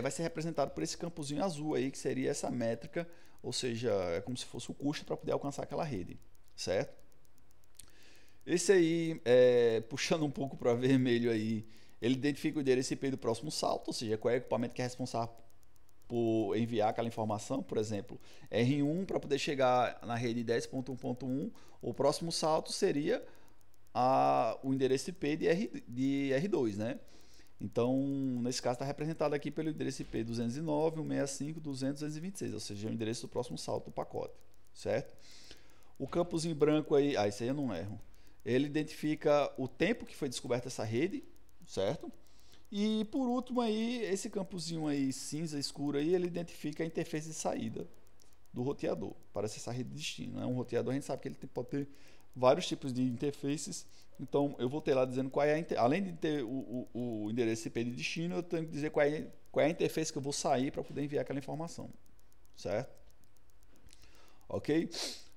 Vai ser representado por esse campozinho azul aí, que seria essa métrica, ou seja, é como se fosse o custo para poder alcançar aquela rede, certo? Esse aí, puxando um pouco para vermelho aí, ele identifica o endereço IP do próximo salto, ou seja, qual é o equipamento que é responsável por enviar aquela informação, por exemplo, R1 para poder chegar na rede 10.1.1, o próximo salto seria o endereço IP de R2, né? Então, nesse caso está representado aqui pelo endereço IP 209, 165, 200, 226, ou seja, é o endereço do próximo salto do pacote, certo? O campozinho branco aí, isso aí eu não erro. Ele identifica o tempo que foi descoberta essa rede, certo? E por último aí, esse campozinho aí cinza escuro aí, ele identifica a interface de saída do roteador para essa rede de destino, né? Um roteador a gente sabe que ele pode ter vários tipos de interfaces, então eu vou ter lá dizendo qual é além de ter o endereço IP de destino, eu tenho que dizer qual é a interface que eu vou sair para poder enviar aquela informação, certo? Ok?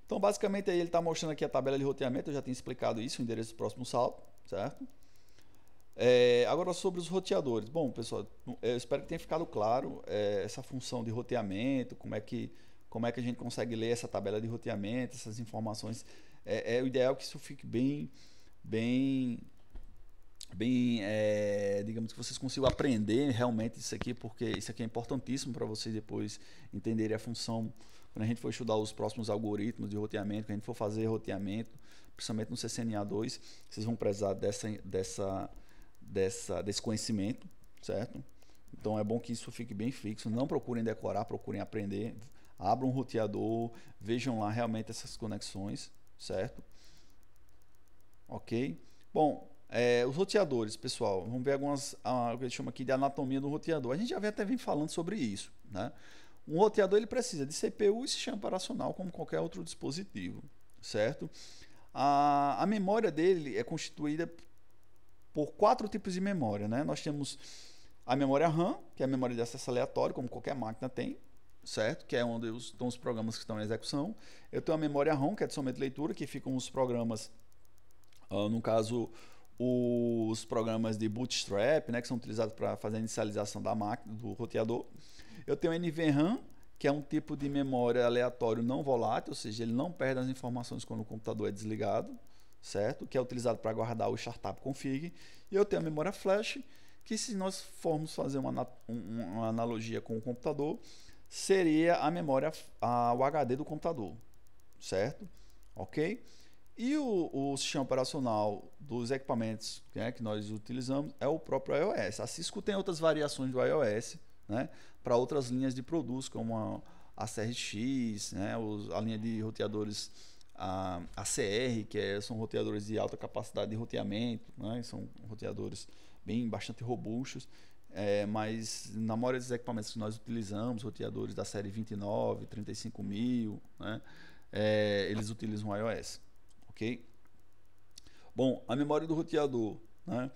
Então basicamente aí ele está mostrando aqui a tabela de roteamento, eu já tinha explicado isso, o endereço do próximo salto, certo? Agora sobre os roteadores. Bom, pessoal, eu espero que tenha ficado claro essa função de roteamento, como é que a gente consegue ler essa tabela de roteamento, essas informações. O ideal que isso fique bem, digamos que vocês consigam aprender realmente isso aqui, porque isso aqui é importantíssimo para vocês depois entenderem a função. Quando a gente for estudar os próximos algoritmos de roteamento, quando a gente for fazer roteamento, principalmente no CCNA2, vocês vão precisar desse conhecimento, certo? Então é bom que isso fique bem fixo, não procurem decorar, procurem aprender, abram um roteador, vejam lá realmente essas conexões, certo? Ok? Bom, os roteadores, pessoal, vamos ver algumas, o que a gente chama aqui de anatomia do roteador. A gente já até vem falando sobre isso, né? Um roteador ele precisa de CPU e sistema operacional como qualquer outro dispositivo, certo? A memória dele é constituída por 4 tipos de memória, né? Nós temos a memória RAM, que é a memória de acesso aleatório, como qualquer máquina tem, certo? Que é onde estão os programas que estão em execução. Eu tenho a memória ROM, que é de somente leitura, que ficam os programas, no caso, os programas de bootstrap, né? Que são utilizados para fazer a inicialização da máquina, do roteador. Eu tenho o NVRAM, que é um tipo de memória aleatório não volátil, ou seja, ele não perde as informações quando o computador é desligado, certo? Que é utilizado para guardar o startup config. E eu tenho a memória flash, que se nós formos fazer uma analogia com o computador, seria a memória, o HD do computador, certo? Ok? E o sistema operacional dos equipamentos, né, que nós utilizamos é o próprio iOS. A Cisco tem outras variações do iOS, né, para outras linhas de produtos, como a CRX, né, a linha de roteadores a CR, são roteadores de alta capacidade de roteamento, né, são roteadores bastante robustos, mas na maioria dos equipamentos que nós utilizamos, roteadores da série 29, 35000, né, eles utilizam o iOS, ok? Bom, a memória do roteador né?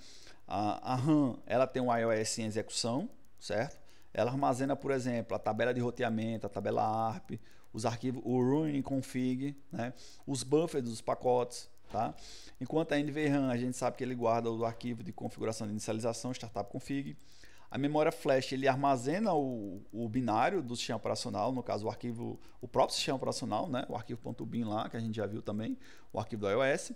A RAM, ela tem o iOS em execução, certo? Ela armazena, por exemplo, a tabela de roteamento, a tabela ARP, os arquivos, o running config, né? Os buffers dos pacotes, tá? Enquanto a NVRAM, a gente sabe que ele guarda o arquivo de configuração de inicialização, startup config. A memória flash, ele armazena o binário do sistema operacional, no caso o arquivo, o próprio sistema operacional, né? O arquivo .bin lá, que a gente já viu também, o arquivo do iOS.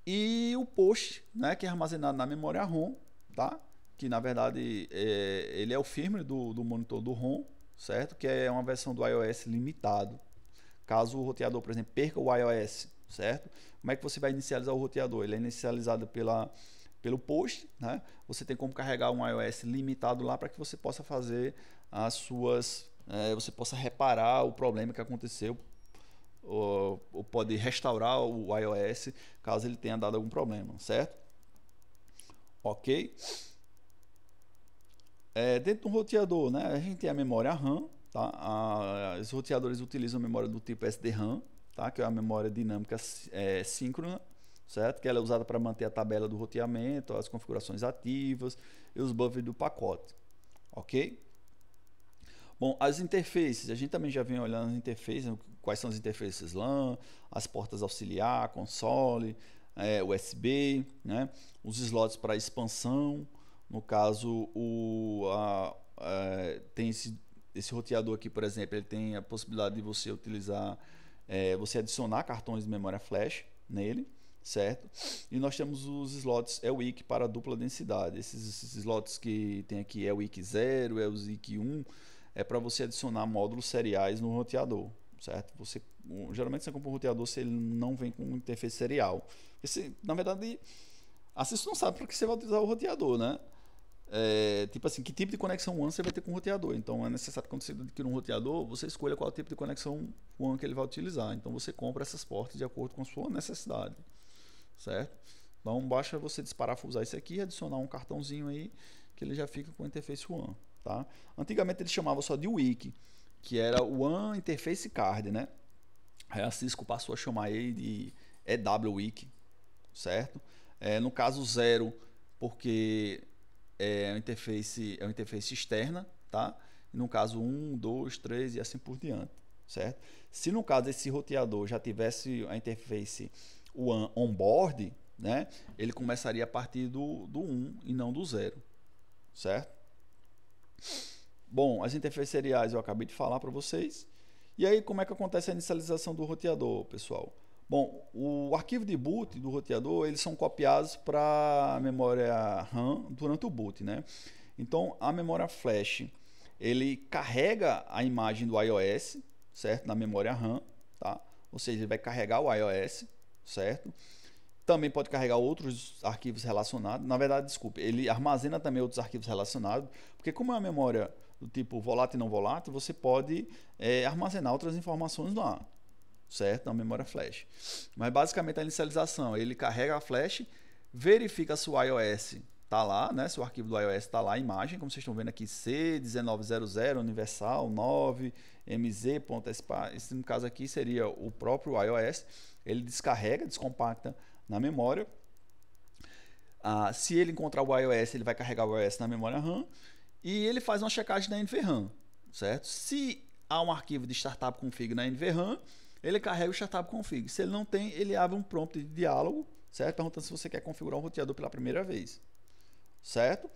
E o post, né? Que é armazenado na memória ROM, tá? Que na verdade ele é o firmware do monitor do ROM, certo? Que é uma versão do iOS limitado. Caso o roteador, por exemplo, perca o iOS, certo? Como é que você vai inicializar o roteador? Ele é inicializado pelo post, né? Você tem como carregar um iOS limitado lá para que você possa fazer as suas, você possa reparar o problema que aconteceu, ou pode restaurar o iOS caso ele tenha dado algum problema, certo? Ok? Dentro do roteador, né, a gente tem a memória RAM, tá? Os roteadores utilizam memória do tipo SDRAM, tá? Que é a memória dinâmica síncrona, certo? Que ela é usada para manter a tabela do roteamento, as configurações ativas e os buffers do pacote, ok? Bom, as interfaces, a gente também já vem olhando as interfaces, quais são as interfaces LAN, as portas auxiliar, console, USB, né? Os slots para expansão, no caso tem esse roteador aqui, por exemplo, ele tem a possibilidade de você utilizar, você adicionar cartões de memória flash nele, certo? E nós temos os slots EWIC para dupla densidade. Esses slots que tem aqui EWIC 0, EWIC 1, é para você adicionar módulos seriais no roteador, certo? Geralmente você compra um roteador se ele não vem com interface serial. Na verdade, assim você não sabe para que você vai utilizar o roteador, né? Tipo assim, que tipo de conexão WAN você vai ter com o roteador. Então é necessário que quando você adquirir um roteador, você escolha qual tipo de conexão WAN que ele vai utilizar. Então você compra essas portas de acordo com a sua necessidade, certo? Então basta você desparafusar isso aqui e adicionar um cartãozinho aí que ele já fica com a interface WAN, tá? Antigamente ele chamava só de WIC, que era o WAN Interface Card, né? Aí a Cisco passou a chamar ele de EWIC, certo? No caso 0, porque uma interface externa, tá? E no caso 1, 2, 3 e assim por diante, certo? Se no caso esse roteador já tivesse a interface WAN onboard, né? Ele começaria a partir do 1 e não do 0, certo? Bom, as interfaces seriais eu acabei de falar para vocês. E aí como é que acontece a inicialização do roteador, pessoal? Bom, o arquivo de boot do roteador, eles são copiados para a memória RAM durante o boot, né? Então, a memória flash, ele carrega a imagem do iOS, certo? Na memória RAM, tá? Ou seja, ele vai carregar o iOS, certo? Também pode carregar outros arquivos relacionados. Na verdade, desculpe, ele armazena também outros arquivos relacionados, porque como é uma memória do tipo volátil e não volátil, você pode armazenar outras informações lá, certo? Na memória flash. Mas basicamente a inicialização, ele carrega a flash, verifica se o iOS está lá, né? Se o arquivo do iOS está lá, a imagem, como vocês estão vendo aqui, C1900 universal 9 mz.spa. Esse no caso aqui seria o próprio iOS. Ele descarrega, descompacta na memória. Se ele encontrar o iOS, ele vai carregar o iOS na memória RAM e ele faz uma checagem na NVRAM, certo? Se há um arquivo de startup config na NVRAM, ele carrega o startup config. Se ele não tem, ele abre um prompt de diálogo, certo? Perguntando se você quer configurar um roteador pela primeira vez, certo?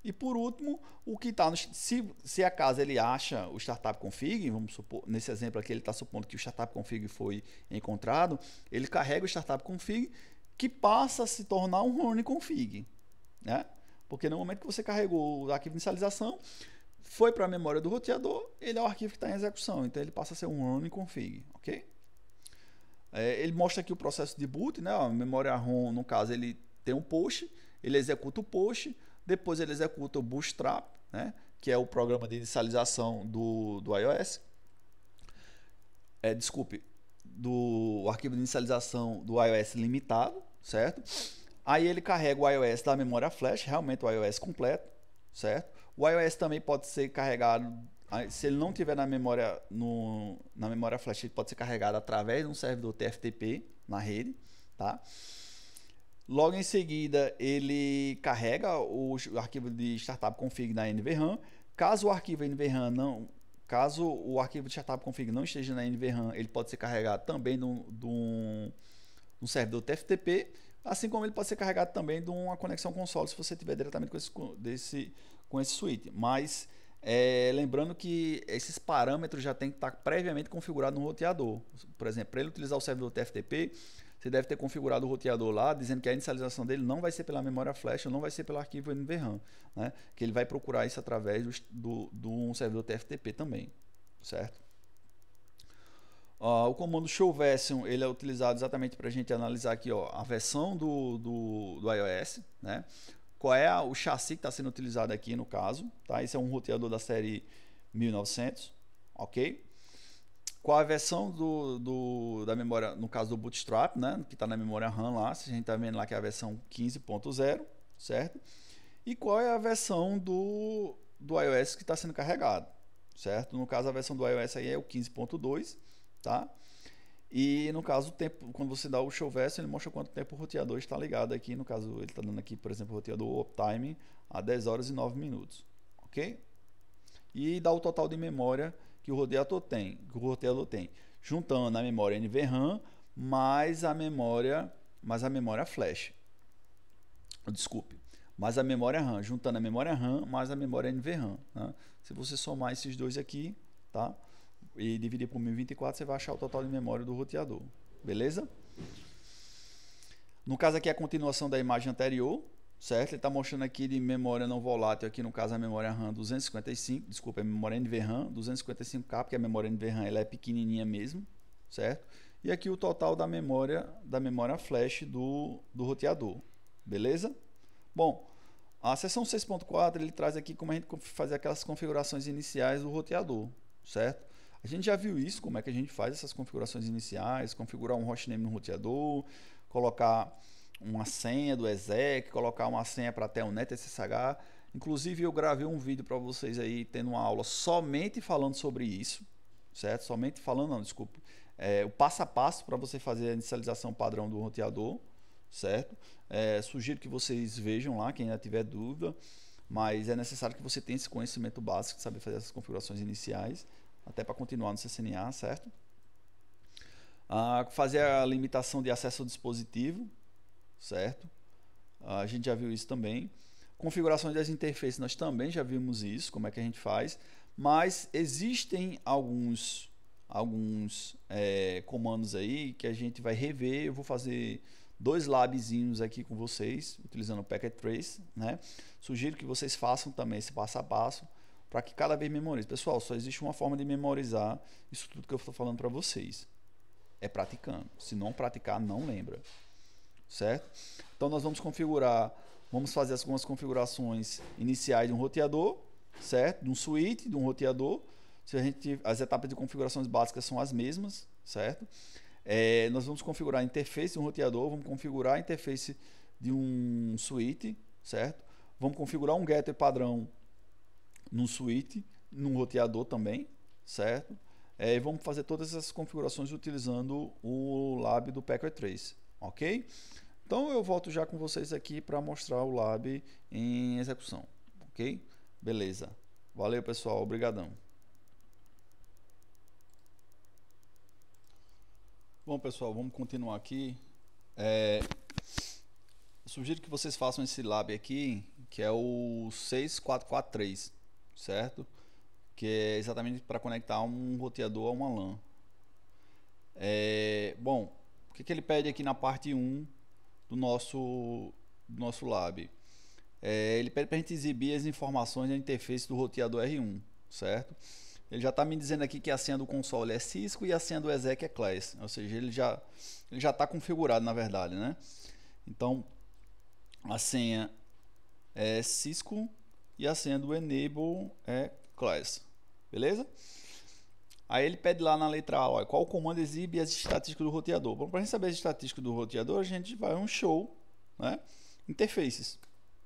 E por último, o que está se acaso ele acha o startup config, vamos supor, nesse exemplo aqui ele está supondo que o startup config foi encontrado, ele carrega o startup config que passa a se tornar um running config, né? Porque no momento que você carregou o arquivo de inicialização, foi para a memória do roteador, ele é o arquivo que está em execução, então ele passa a ser um running config, ok? Ele mostra aqui o processo de boot, né? A memória ROM, no caso, ele tem um post, ele executa o post, depois ele executa o Bootstrap, né? Que é o programa de inicialização do iOS. Do arquivo de inicialização do iOS limitado, certo? Aí ele carrega o iOS da memória flash, realmente o iOS completo, certo? O iOS também pode ser carregado, se ele não tiver na memória flash, ele pode ser carregado através de um servidor TFTP na rede, tá? Logo em seguida, ele carrega o arquivo de startup config na NVRAM. Caso o arquivo NVRAM não, caso o arquivo de startup config não esteja na NVRAM, ele pode ser carregado também no servidor TFTP, assim como ele pode ser carregado também de uma conexão console se você tiver diretamente com esse switch. Mas lembrando que esses parâmetros já tem que estar previamente configurados no roteador. Por exemplo, para ele utilizar o servidor TFTP, você deve ter configurado o roteador lá, dizendo que a inicialização dele não vai ser pela memória flash, ou não vai ser pelo arquivo NVRAM, né? Que ele vai procurar isso através do servidor TFTP também, certo? O comando show version, ele é utilizado exatamente para a gente analisar aqui, ó, a versão do iOS, né? Qual é o chassi que está sendo utilizado aqui no caso, tá? Esse é um roteador da série 1900, ok? Qual a versão da memória, no caso do Bootstrap, né? Que está na memória RAM lá, se a gente está vendo lá que é a versão 15.0, certo? E qual é a versão do iOS que está sendo carregado, certo? No caso, a versão do iOS aí é o 15.2, tá? E no caso, o tempo, quando você dá o show version, ele mostra quanto tempo o roteador está ligado aqui. No caso, ele está dando aqui, por exemplo, o roteador uptime a 10 horas e 9 minutos, ok? E dá o total de memória que o roteador tem, juntando a memória NVRAM mais a memória flash. Desculpe, mais a memória RAM, juntando a memória RAM mais a memória NVRAM, né? Se você somar esses dois aqui, tá? E dividir por 1024, você vai achar o total de memória do roteador, beleza? No caso aqui é a continuação da imagem anterior, certo? Ele está mostrando aqui de memória não volátil, aqui no caso a memória RAM 255, desculpa, a memória NVRAM 255K, porque a memória NVRAM ela é pequenininha mesmo, certo? E aqui o total da memória flash do roteador, beleza? Bom, a seção 6.4 ele traz aqui como a gente fazer aquelas configurações iniciais do roteador, certo? A gente já viu isso, como é que a gente faz essas configurações iniciais, configurar um hostname no roteador, colocar uma senha do exec, colocar uma senha para Telnet SSH. Inclusive eu gravei um vídeo para vocês aí, tendo uma aula somente falando sobre isso, certo? Somente falando, não, desculpa. O passo a passo para você fazer a inicialização padrão do roteador, certo? Sugiro que vocês vejam lá, quem ainda tiver dúvida, mas é necessário que você tenha esse conhecimento básico de saber fazer essas configurações iniciais, até para continuar no CCNA, certo? Fazer a limitação de acesso ao dispositivo, certo? A gente já viu isso também. Configurações das interfaces, nós também já vimos isso, como é que a gente faz, mas existem alguns comandos aí que a gente vai rever. Eu vou fazer 2 labzinhos aqui com vocês, utilizando o Packet Trace, né? Sugiro que vocês façam também esse passo a passo, para que cada vez memorize. Pessoal, só existe uma forma de memorizar isso tudo que eu estou falando para vocês. É praticando. Se não praticar, não lembra. Certo? Então nós vamos fazer algumas configurações iniciais de um roteador, certo? De um switch, de um roteador. As etapas de configurações básicas são as mesmas, certo? Nós vamos configurar a interface de um roteador, vamos configurar a interface de um switch, certo? Vamos configurar um gateway padrão num switch, num roteador também, certo? E vamos fazer todas essas configurações utilizando o lab do Packet Trace, ok? Então eu volto já com vocês aqui para mostrar o lab em execução, ok? Beleza. Valeu, pessoal. Obrigadão. Bom, pessoal, vamos continuar aqui. Sugiro que vocês façam esse lab aqui, que é o 6443, certo? Que é exatamente para conectar um roteador a uma LAN. Bom, o que ele pede aqui na parte 1 do nosso lab? Ele pede para a gente exibir as informações da interface do roteador R1, certo? Ele já está me dizendo aqui que a senha do console é Cisco e a senha do exec é class, ou seja, ele já está configurado na verdade, né? Então a senha é Cisco e a senha do enable é class, beleza? Aí ele pede lá na letra A, ó, qual o comando exibe as estatísticas do roteador. Bom, para a gente saber as estatísticas do roteador, a gente vai a um show, né? Interfaces,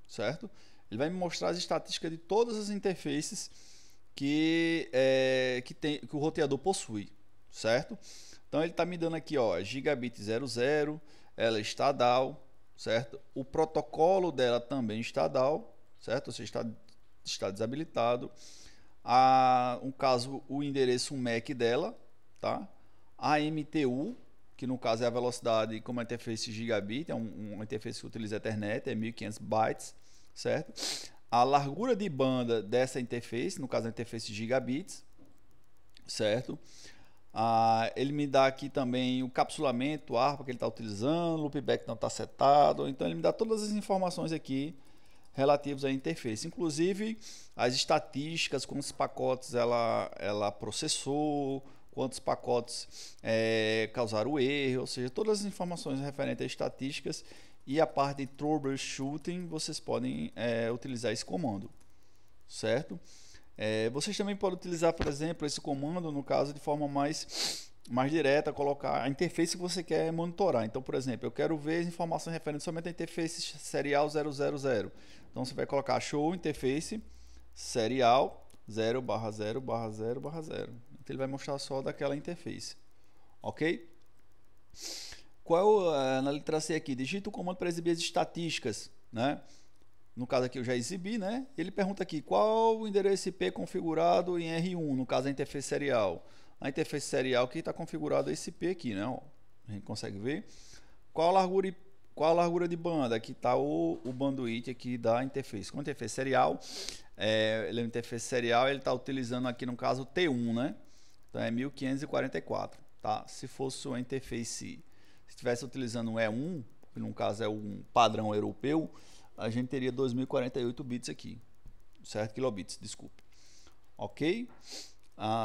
certo? Ele vai me mostrar as estatísticas de todas as interfaces que o roteador possui, certo? Então ele está me dando aqui, ó, gigabit 00, ela está down, certo? O protocolo dela também está down, certo? Você está desabilitado. No caso, o endereço MAC dela, tá? A MTU, que no caso é a velocidade como a interface gigabit, é uma interface que utiliza Ethernet, é 1500 bytes, certo? A largura de banda dessa interface, no caso a interface gigabits, certo? Ele me dá aqui também o capsulamento, o ARPA que ele está utilizando, o loopback não está setado, então ele me dá todas as informações aqui relativas à interface, inclusive as estatísticas, quantos pacotes ela processou, quantos pacotes causaram erro, ou seja, todas as informações referentes a estatísticas e a parte de troubleshooting, vocês podem utilizar esse comando, certo? Vocês também podem utilizar, por exemplo, esse comando, no caso, de forma mais direta, colocar a interface que você quer monitorar. Então, por exemplo, eu quero ver as informações referentes somente à interface serial 000. Então, você vai colocar show interface serial 0/0/0/0. Então, ele vai mostrar só daquela interface. Ok? Na letra C aqui, digita o comando para exibir as estatísticas, né? No caso aqui eu já exibi, né? Ele pergunta aqui, qual o endereço IP configurado em R1, no caso a interface serial. A interface serial aqui está configurado esse IP aqui, né? Ó, a gente consegue ver. Qual a largura de banda? Aqui está o bandwidth aqui da interface. Com a interface serial, ele é uma interface serial, ele está utilizando aqui no caso T1, né? Então é 1544, tá? Se fosse uma interface, se estivesse utilizando um E1, que no caso é um padrão europeu, a gente teria 2048 bits aqui, certo? Kilobits, desculpe. Ok?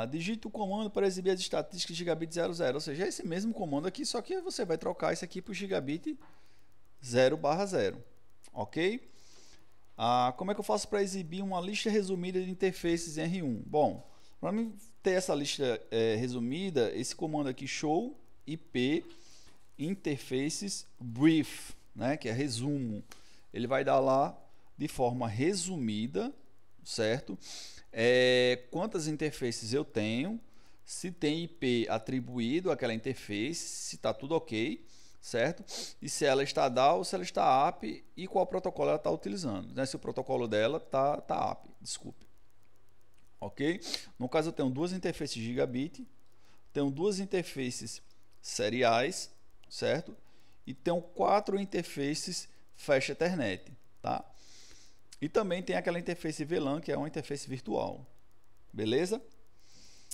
Digite o comando para exibir as estatísticas de gigabit 00, ou seja, é esse mesmo comando aqui, só que você vai trocar isso aqui para o gigabit 0/0. Ok? Como é que eu faço para exibir uma lista resumida de interfaces em R1? Bom, para mim ter essa lista resumida, esse comando aqui, show IP interfaces brief, né, que é resumo. Ele vai dar lá de forma resumida, certo? Quantas interfaces eu tenho, se tem IP atribuído àquela interface, se está tudo ok, certo? E se ela está down, se ela está up e qual protocolo ela está utilizando, né? Se o protocolo dela está up, desculpe. Ok? No caso eu tenho duas interfaces gigabit, tenho duas interfaces seriais, certo? E tenho 4 interfaces Fast Ethernet, tá? E também tem aquela interface VLAN, que é uma interface virtual, beleza?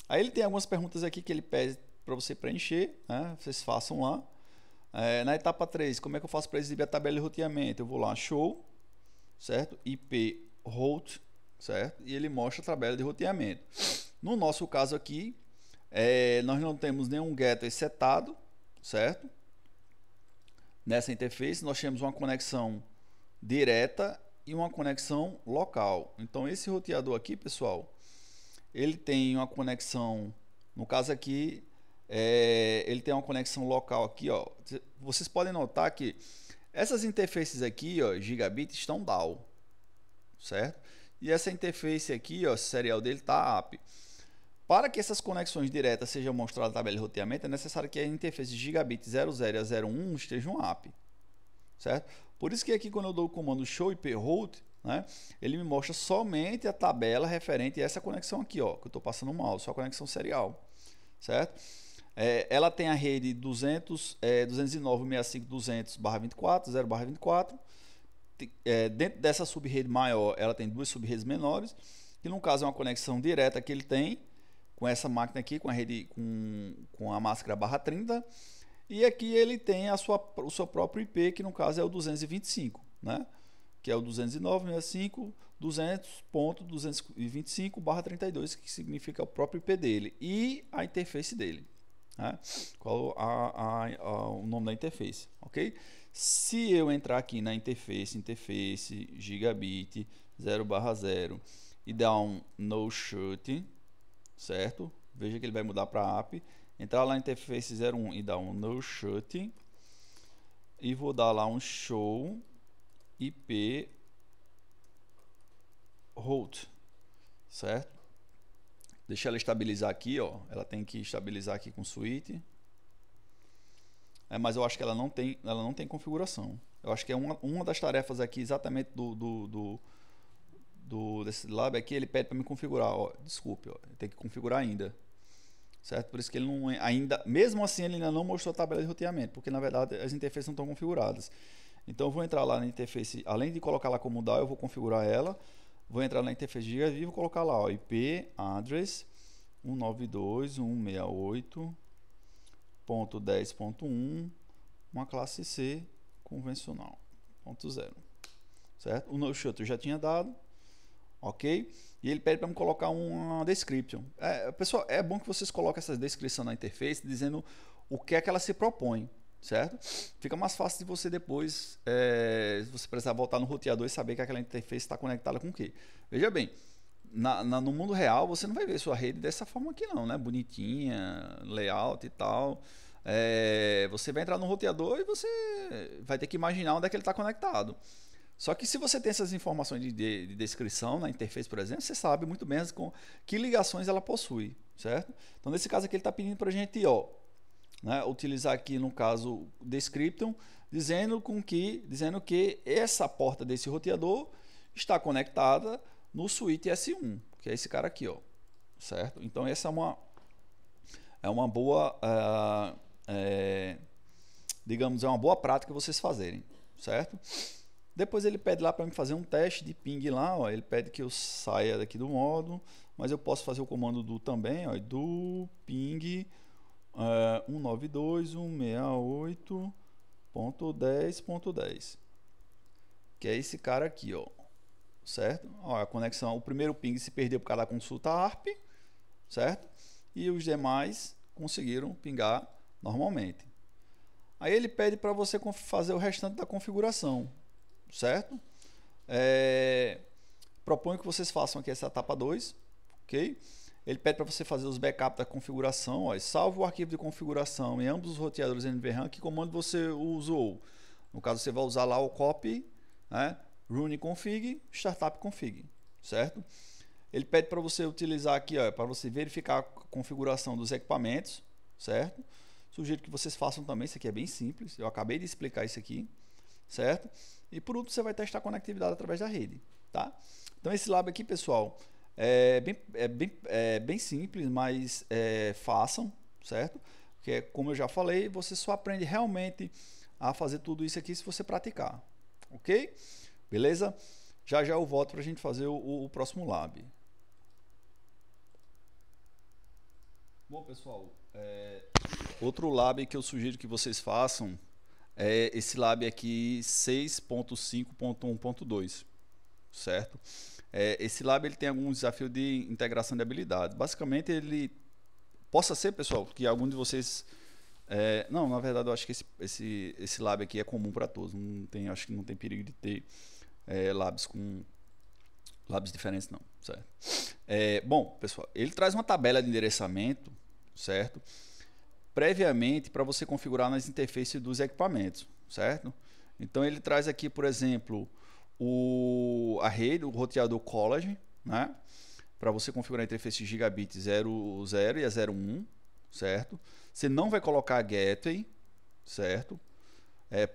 Aí ele tem algumas perguntas aqui que ele pede para você preencher, né? Vocês façam lá. Na etapa 3, como é que eu faço para exibir a tabela de roteamento? Eu vou lá, show, certo? IP route, certo? E ele mostra a tabela de roteamento. No nosso caso aqui, nós não temos nenhum gateway setado, certo? Nessa interface nós temos uma conexão direta e uma conexão local. Então esse roteador aqui, pessoal, ele tem uma conexão, no caso aqui, ele tem uma conexão local aqui, ó. Vocês podem notar que essas interfaces aqui, ó, gigabit, estão down, certo? E essa interface aqui, ó, serial dele está up. Para que essas conexões diretas sejam mostradas na tabela de roteamento, é necessário que a interface gigabit 00 e 01 estejam up, certo? Por isso que aqui quando eu dou o comando show IP route, né, ele me mostra somente a tabela referente a essa conexão aqui, ó, que eu estou passando o mouse, só a conexão serial, certo? Ela tem a rede 209.165.200/24, 0/24. Dentro dessa subrede maior, ela tem duas subredes menores, que no caso é uma conexão direta que ele tem com essa máquina aqui, com a rede com a máscara /30, e aqui ele tem o seu próprio IP, que no caso é o 225, né? Que é o 209.165.225/32, que significa o próprio IP dele e a interface dele, né? Qual o nome da interface, ok? Se eu entrar aqui na interface gigabit 0/0 e dar um no shut, certo? Veja que ele vai mudar para app. Entrar lá na interface 01 e dar um no shut e vou dar lá um show IP route, certo? Deixa ela estabilizar aqui, ó. Ela tem que estabilizar aqui com switch. Mas eu acho que ela não tem configuração. Eu acho que é uma das tarefas aqui exatamente desse lab aqui, ele pede para me configurar. Ó, desculpe, ó, tem que configurar ainda. Certo? Por isso que ele não ainda, mesmo assim, ele ainda não mostrou a tabela de roteamento, porque na verdade as interfaces não estão configuradas. Então eu vou entrar lá na interface, além de colocar lá como DAO, eu vou configurar ela. Vou entrar na interface de Gigavi e vou colocar lá, ó, IP address 192.168.10.1, uma classe C convencional, .0, certo? O no shuttle eu já tinha dado, ok? E ele pede para me colocar uma description. Pessoal, é bom que vocês coloquem essa descrição na interface dizendo o que é que ela se propõe, certo? Fica mais fácil de você depois, se você precisar voltar no roteador e saber que aquela interface está conectada com o quê. Veja bem, no mundo real você não vai ver sua rede dessa forma aqui não, né? Bonitinha, layout e tal. Você vai entrar no roteador e você vai ter que imaginar onde é que ele está conectado. Só que se você tem essas informações de descrição na interface, por exemplo, você sabe muito bem com que ligações ela possui, certo? Então, nesse caso aqui, ele está pedindo para a gente, ó, né, utilizar aqui, no caso, description, dizendo que essa porta desse roteador está conectada no switch S1, que é esse cara aqui, ó, certo? Então, essa é uma boa, digamos, é uma boa prática vocês fazerem, certo? Depois ele pede lá para mim fazer um teste de ping lá, ó. Ele pede que eu saia daqui do modo, mas eu posso fazer o comando do também, ó, do ping 192.168.10.10, que é esse cara aqui, ó, certo? Ó, a conexão, o primeiro ping se perdeu por causa da consulta ARP, certo? E os demais conseguiram pingar normalmente. Aí ele pede para você fazer o restante da configuração, certo? Proponho que vocês façam aqui essa etapa 2, ok? Ele pede para você fazer os backups da configuração, ó, salve o arquivo de configuração em ambos os roteadores NVRAM, que comando você usou. No caso, você vai usar lá o copy, né? Run config, startup config, certo? Ele pede para você utilizar aqui, para você verificar a configuração dos equipamentos, certo? Sugiro que vocês façam também, isso aqui é bem simples, eu acabei de explicar isso aqui, certo? E por último, você vai testar a conectividade através da rede, tá? Então esse lab aqui, pessoal, é bem simples, mas façam, certo? Porque, como eu já falei, você só aprende realmente a fazer tudo isso aqui se você praticar, ok? Beleza? Já eu volto para a gente fazer o próximo lab. Bom, pessoal, outro lab que eu sugiro que vocês façam é esse lab aqui 6.5.1.2, certo? Esse lab ele tem alguns desafios de integração de habilidade. Basicamente ele possa ser, pessoal, que algum de vocês não, na verdade eu acho que esse lab aqui é comum para todos. Acho que não tem perigo de ter labs diferentes não, certo? Bom, pessoal, ele traz uma tabela de endereçamento, certo? Previamente para você configurar nas interfaces dos equipamentos, certo? Então ele traz aqui, por exemplo, a rede, o roteador Collage, né? Para você configurar a interface gigabit 00 e a 01, certo? Você não vai colocar gateway, certo?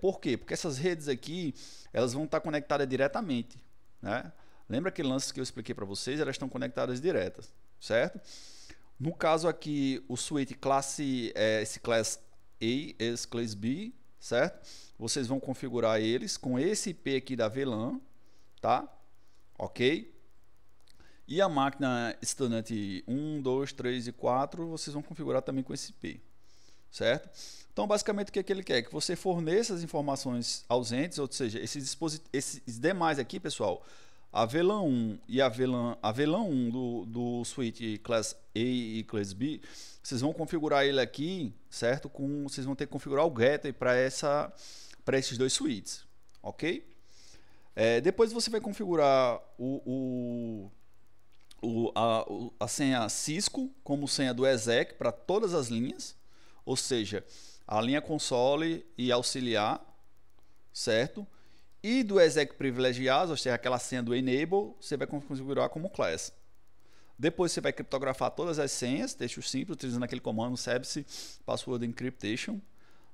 Por quê? Porque essas redes aqui, elas vão estar conectadas diretamente, né? Lembra aquele lance que eu expliquei para vocês? Elas estão conectadas diretas, certo? No caso aqui, o switch classe, esse class A, esse class B, certo? Vocês vão configurar eles com esse IP aqui da VLAN, tá? Ok? E a máquina estudante 1, 2, 3 e 4, vocês vão configurar também com esse IP, certo? Então, basicamente, o que ele quer? Que você forneça as informações ausentes, ou seja, esses demais aqui, pessoal, a VLAN 1 e a VLAN 1 do switch Class A e Class B, vocês vão configurar ele aqui, certo? Vocês vão ter que configurar o gateway para esses dois switches, ok? Depois você vai configurar a senha Cisco como senha do exec para todas as linhas, ou seja, a linha console e auxiliar, certo? E do exec privilegiado, ou seja, aquela senha do enable, você vai configurar como class. Depois você vai criptografar todas as senhas, texto simples, utilizando aquele comando service password encryption.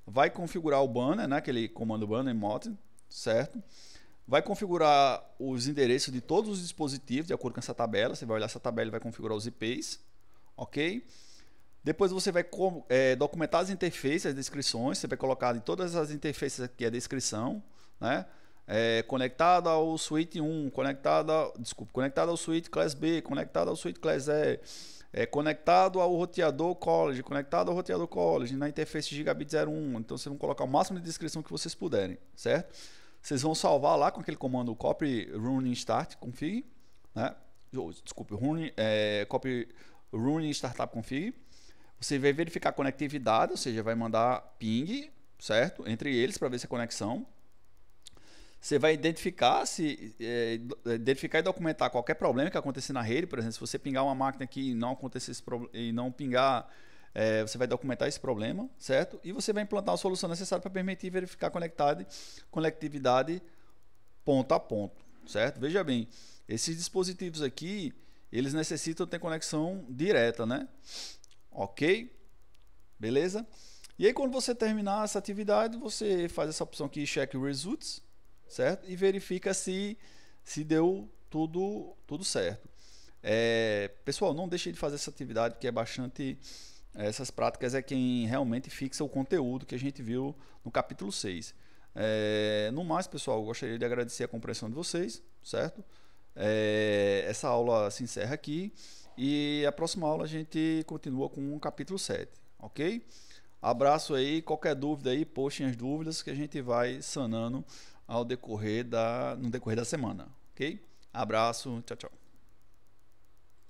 Vai configurar o banner, né, aquele comando banner mod, certo? Vai configurar os endereços de todos os dispositivos de acordo com essa tabela. Você vai olhar essa tabela e vai configurar os IPs, ok? Depois você vai documentar as interfaces, as descrições. Você vai colocar em todas as interfaces aqui a descrição, né? Conectado ao suíte 1, conectado ao suíte class B, conectado ao suíte class E, conectado ao roteador college, na interface gigabit 01. Então vocês vão colocar o máximo de descrição que vocês puderem, certo? Vocês vão salvar lá com aquele comando copy running start config, né? Desculpe, copy running startup config. Você vai verificar a conectividade, ou seja, vai mandar ping, certo? Entre eles para ver se é conexão. Você vai identificar e documentar qualquer problema que acontecer na rede. Por exemplo, se você pingar uma máquina aqui e não acontecer e não pingar, você vai documentar esse problema, certo? E você vai implantar a solução necessária para permitir verificar a conectividade ponto a ponto, certo? Veja bem, esses dispositivos aqui, eles necessitam ter conexão direta, né? Ok? Beleza? E aí quando você terminar essa atividade, você faz essa opção aqui, check results, certo? E verifica se deu tudo certo. Pessoal, não deixe de fazer essa atividade, porque é bastante... Essas práticas é quem realmente fixa o conteúdo que a gente viu no capítulo 6. No mais, pessoal, eu gostaria de agradecer a compreensão de vocês, certo? Essa aula se encerra aqui e a próxima aula a gente continua com o capítulo 7, ok? Abraço aí, qualquer dúvida aí, postem as dúvidas que a gente vai sanando no decorrer da semana, ok? Abraço, tchau, tchau.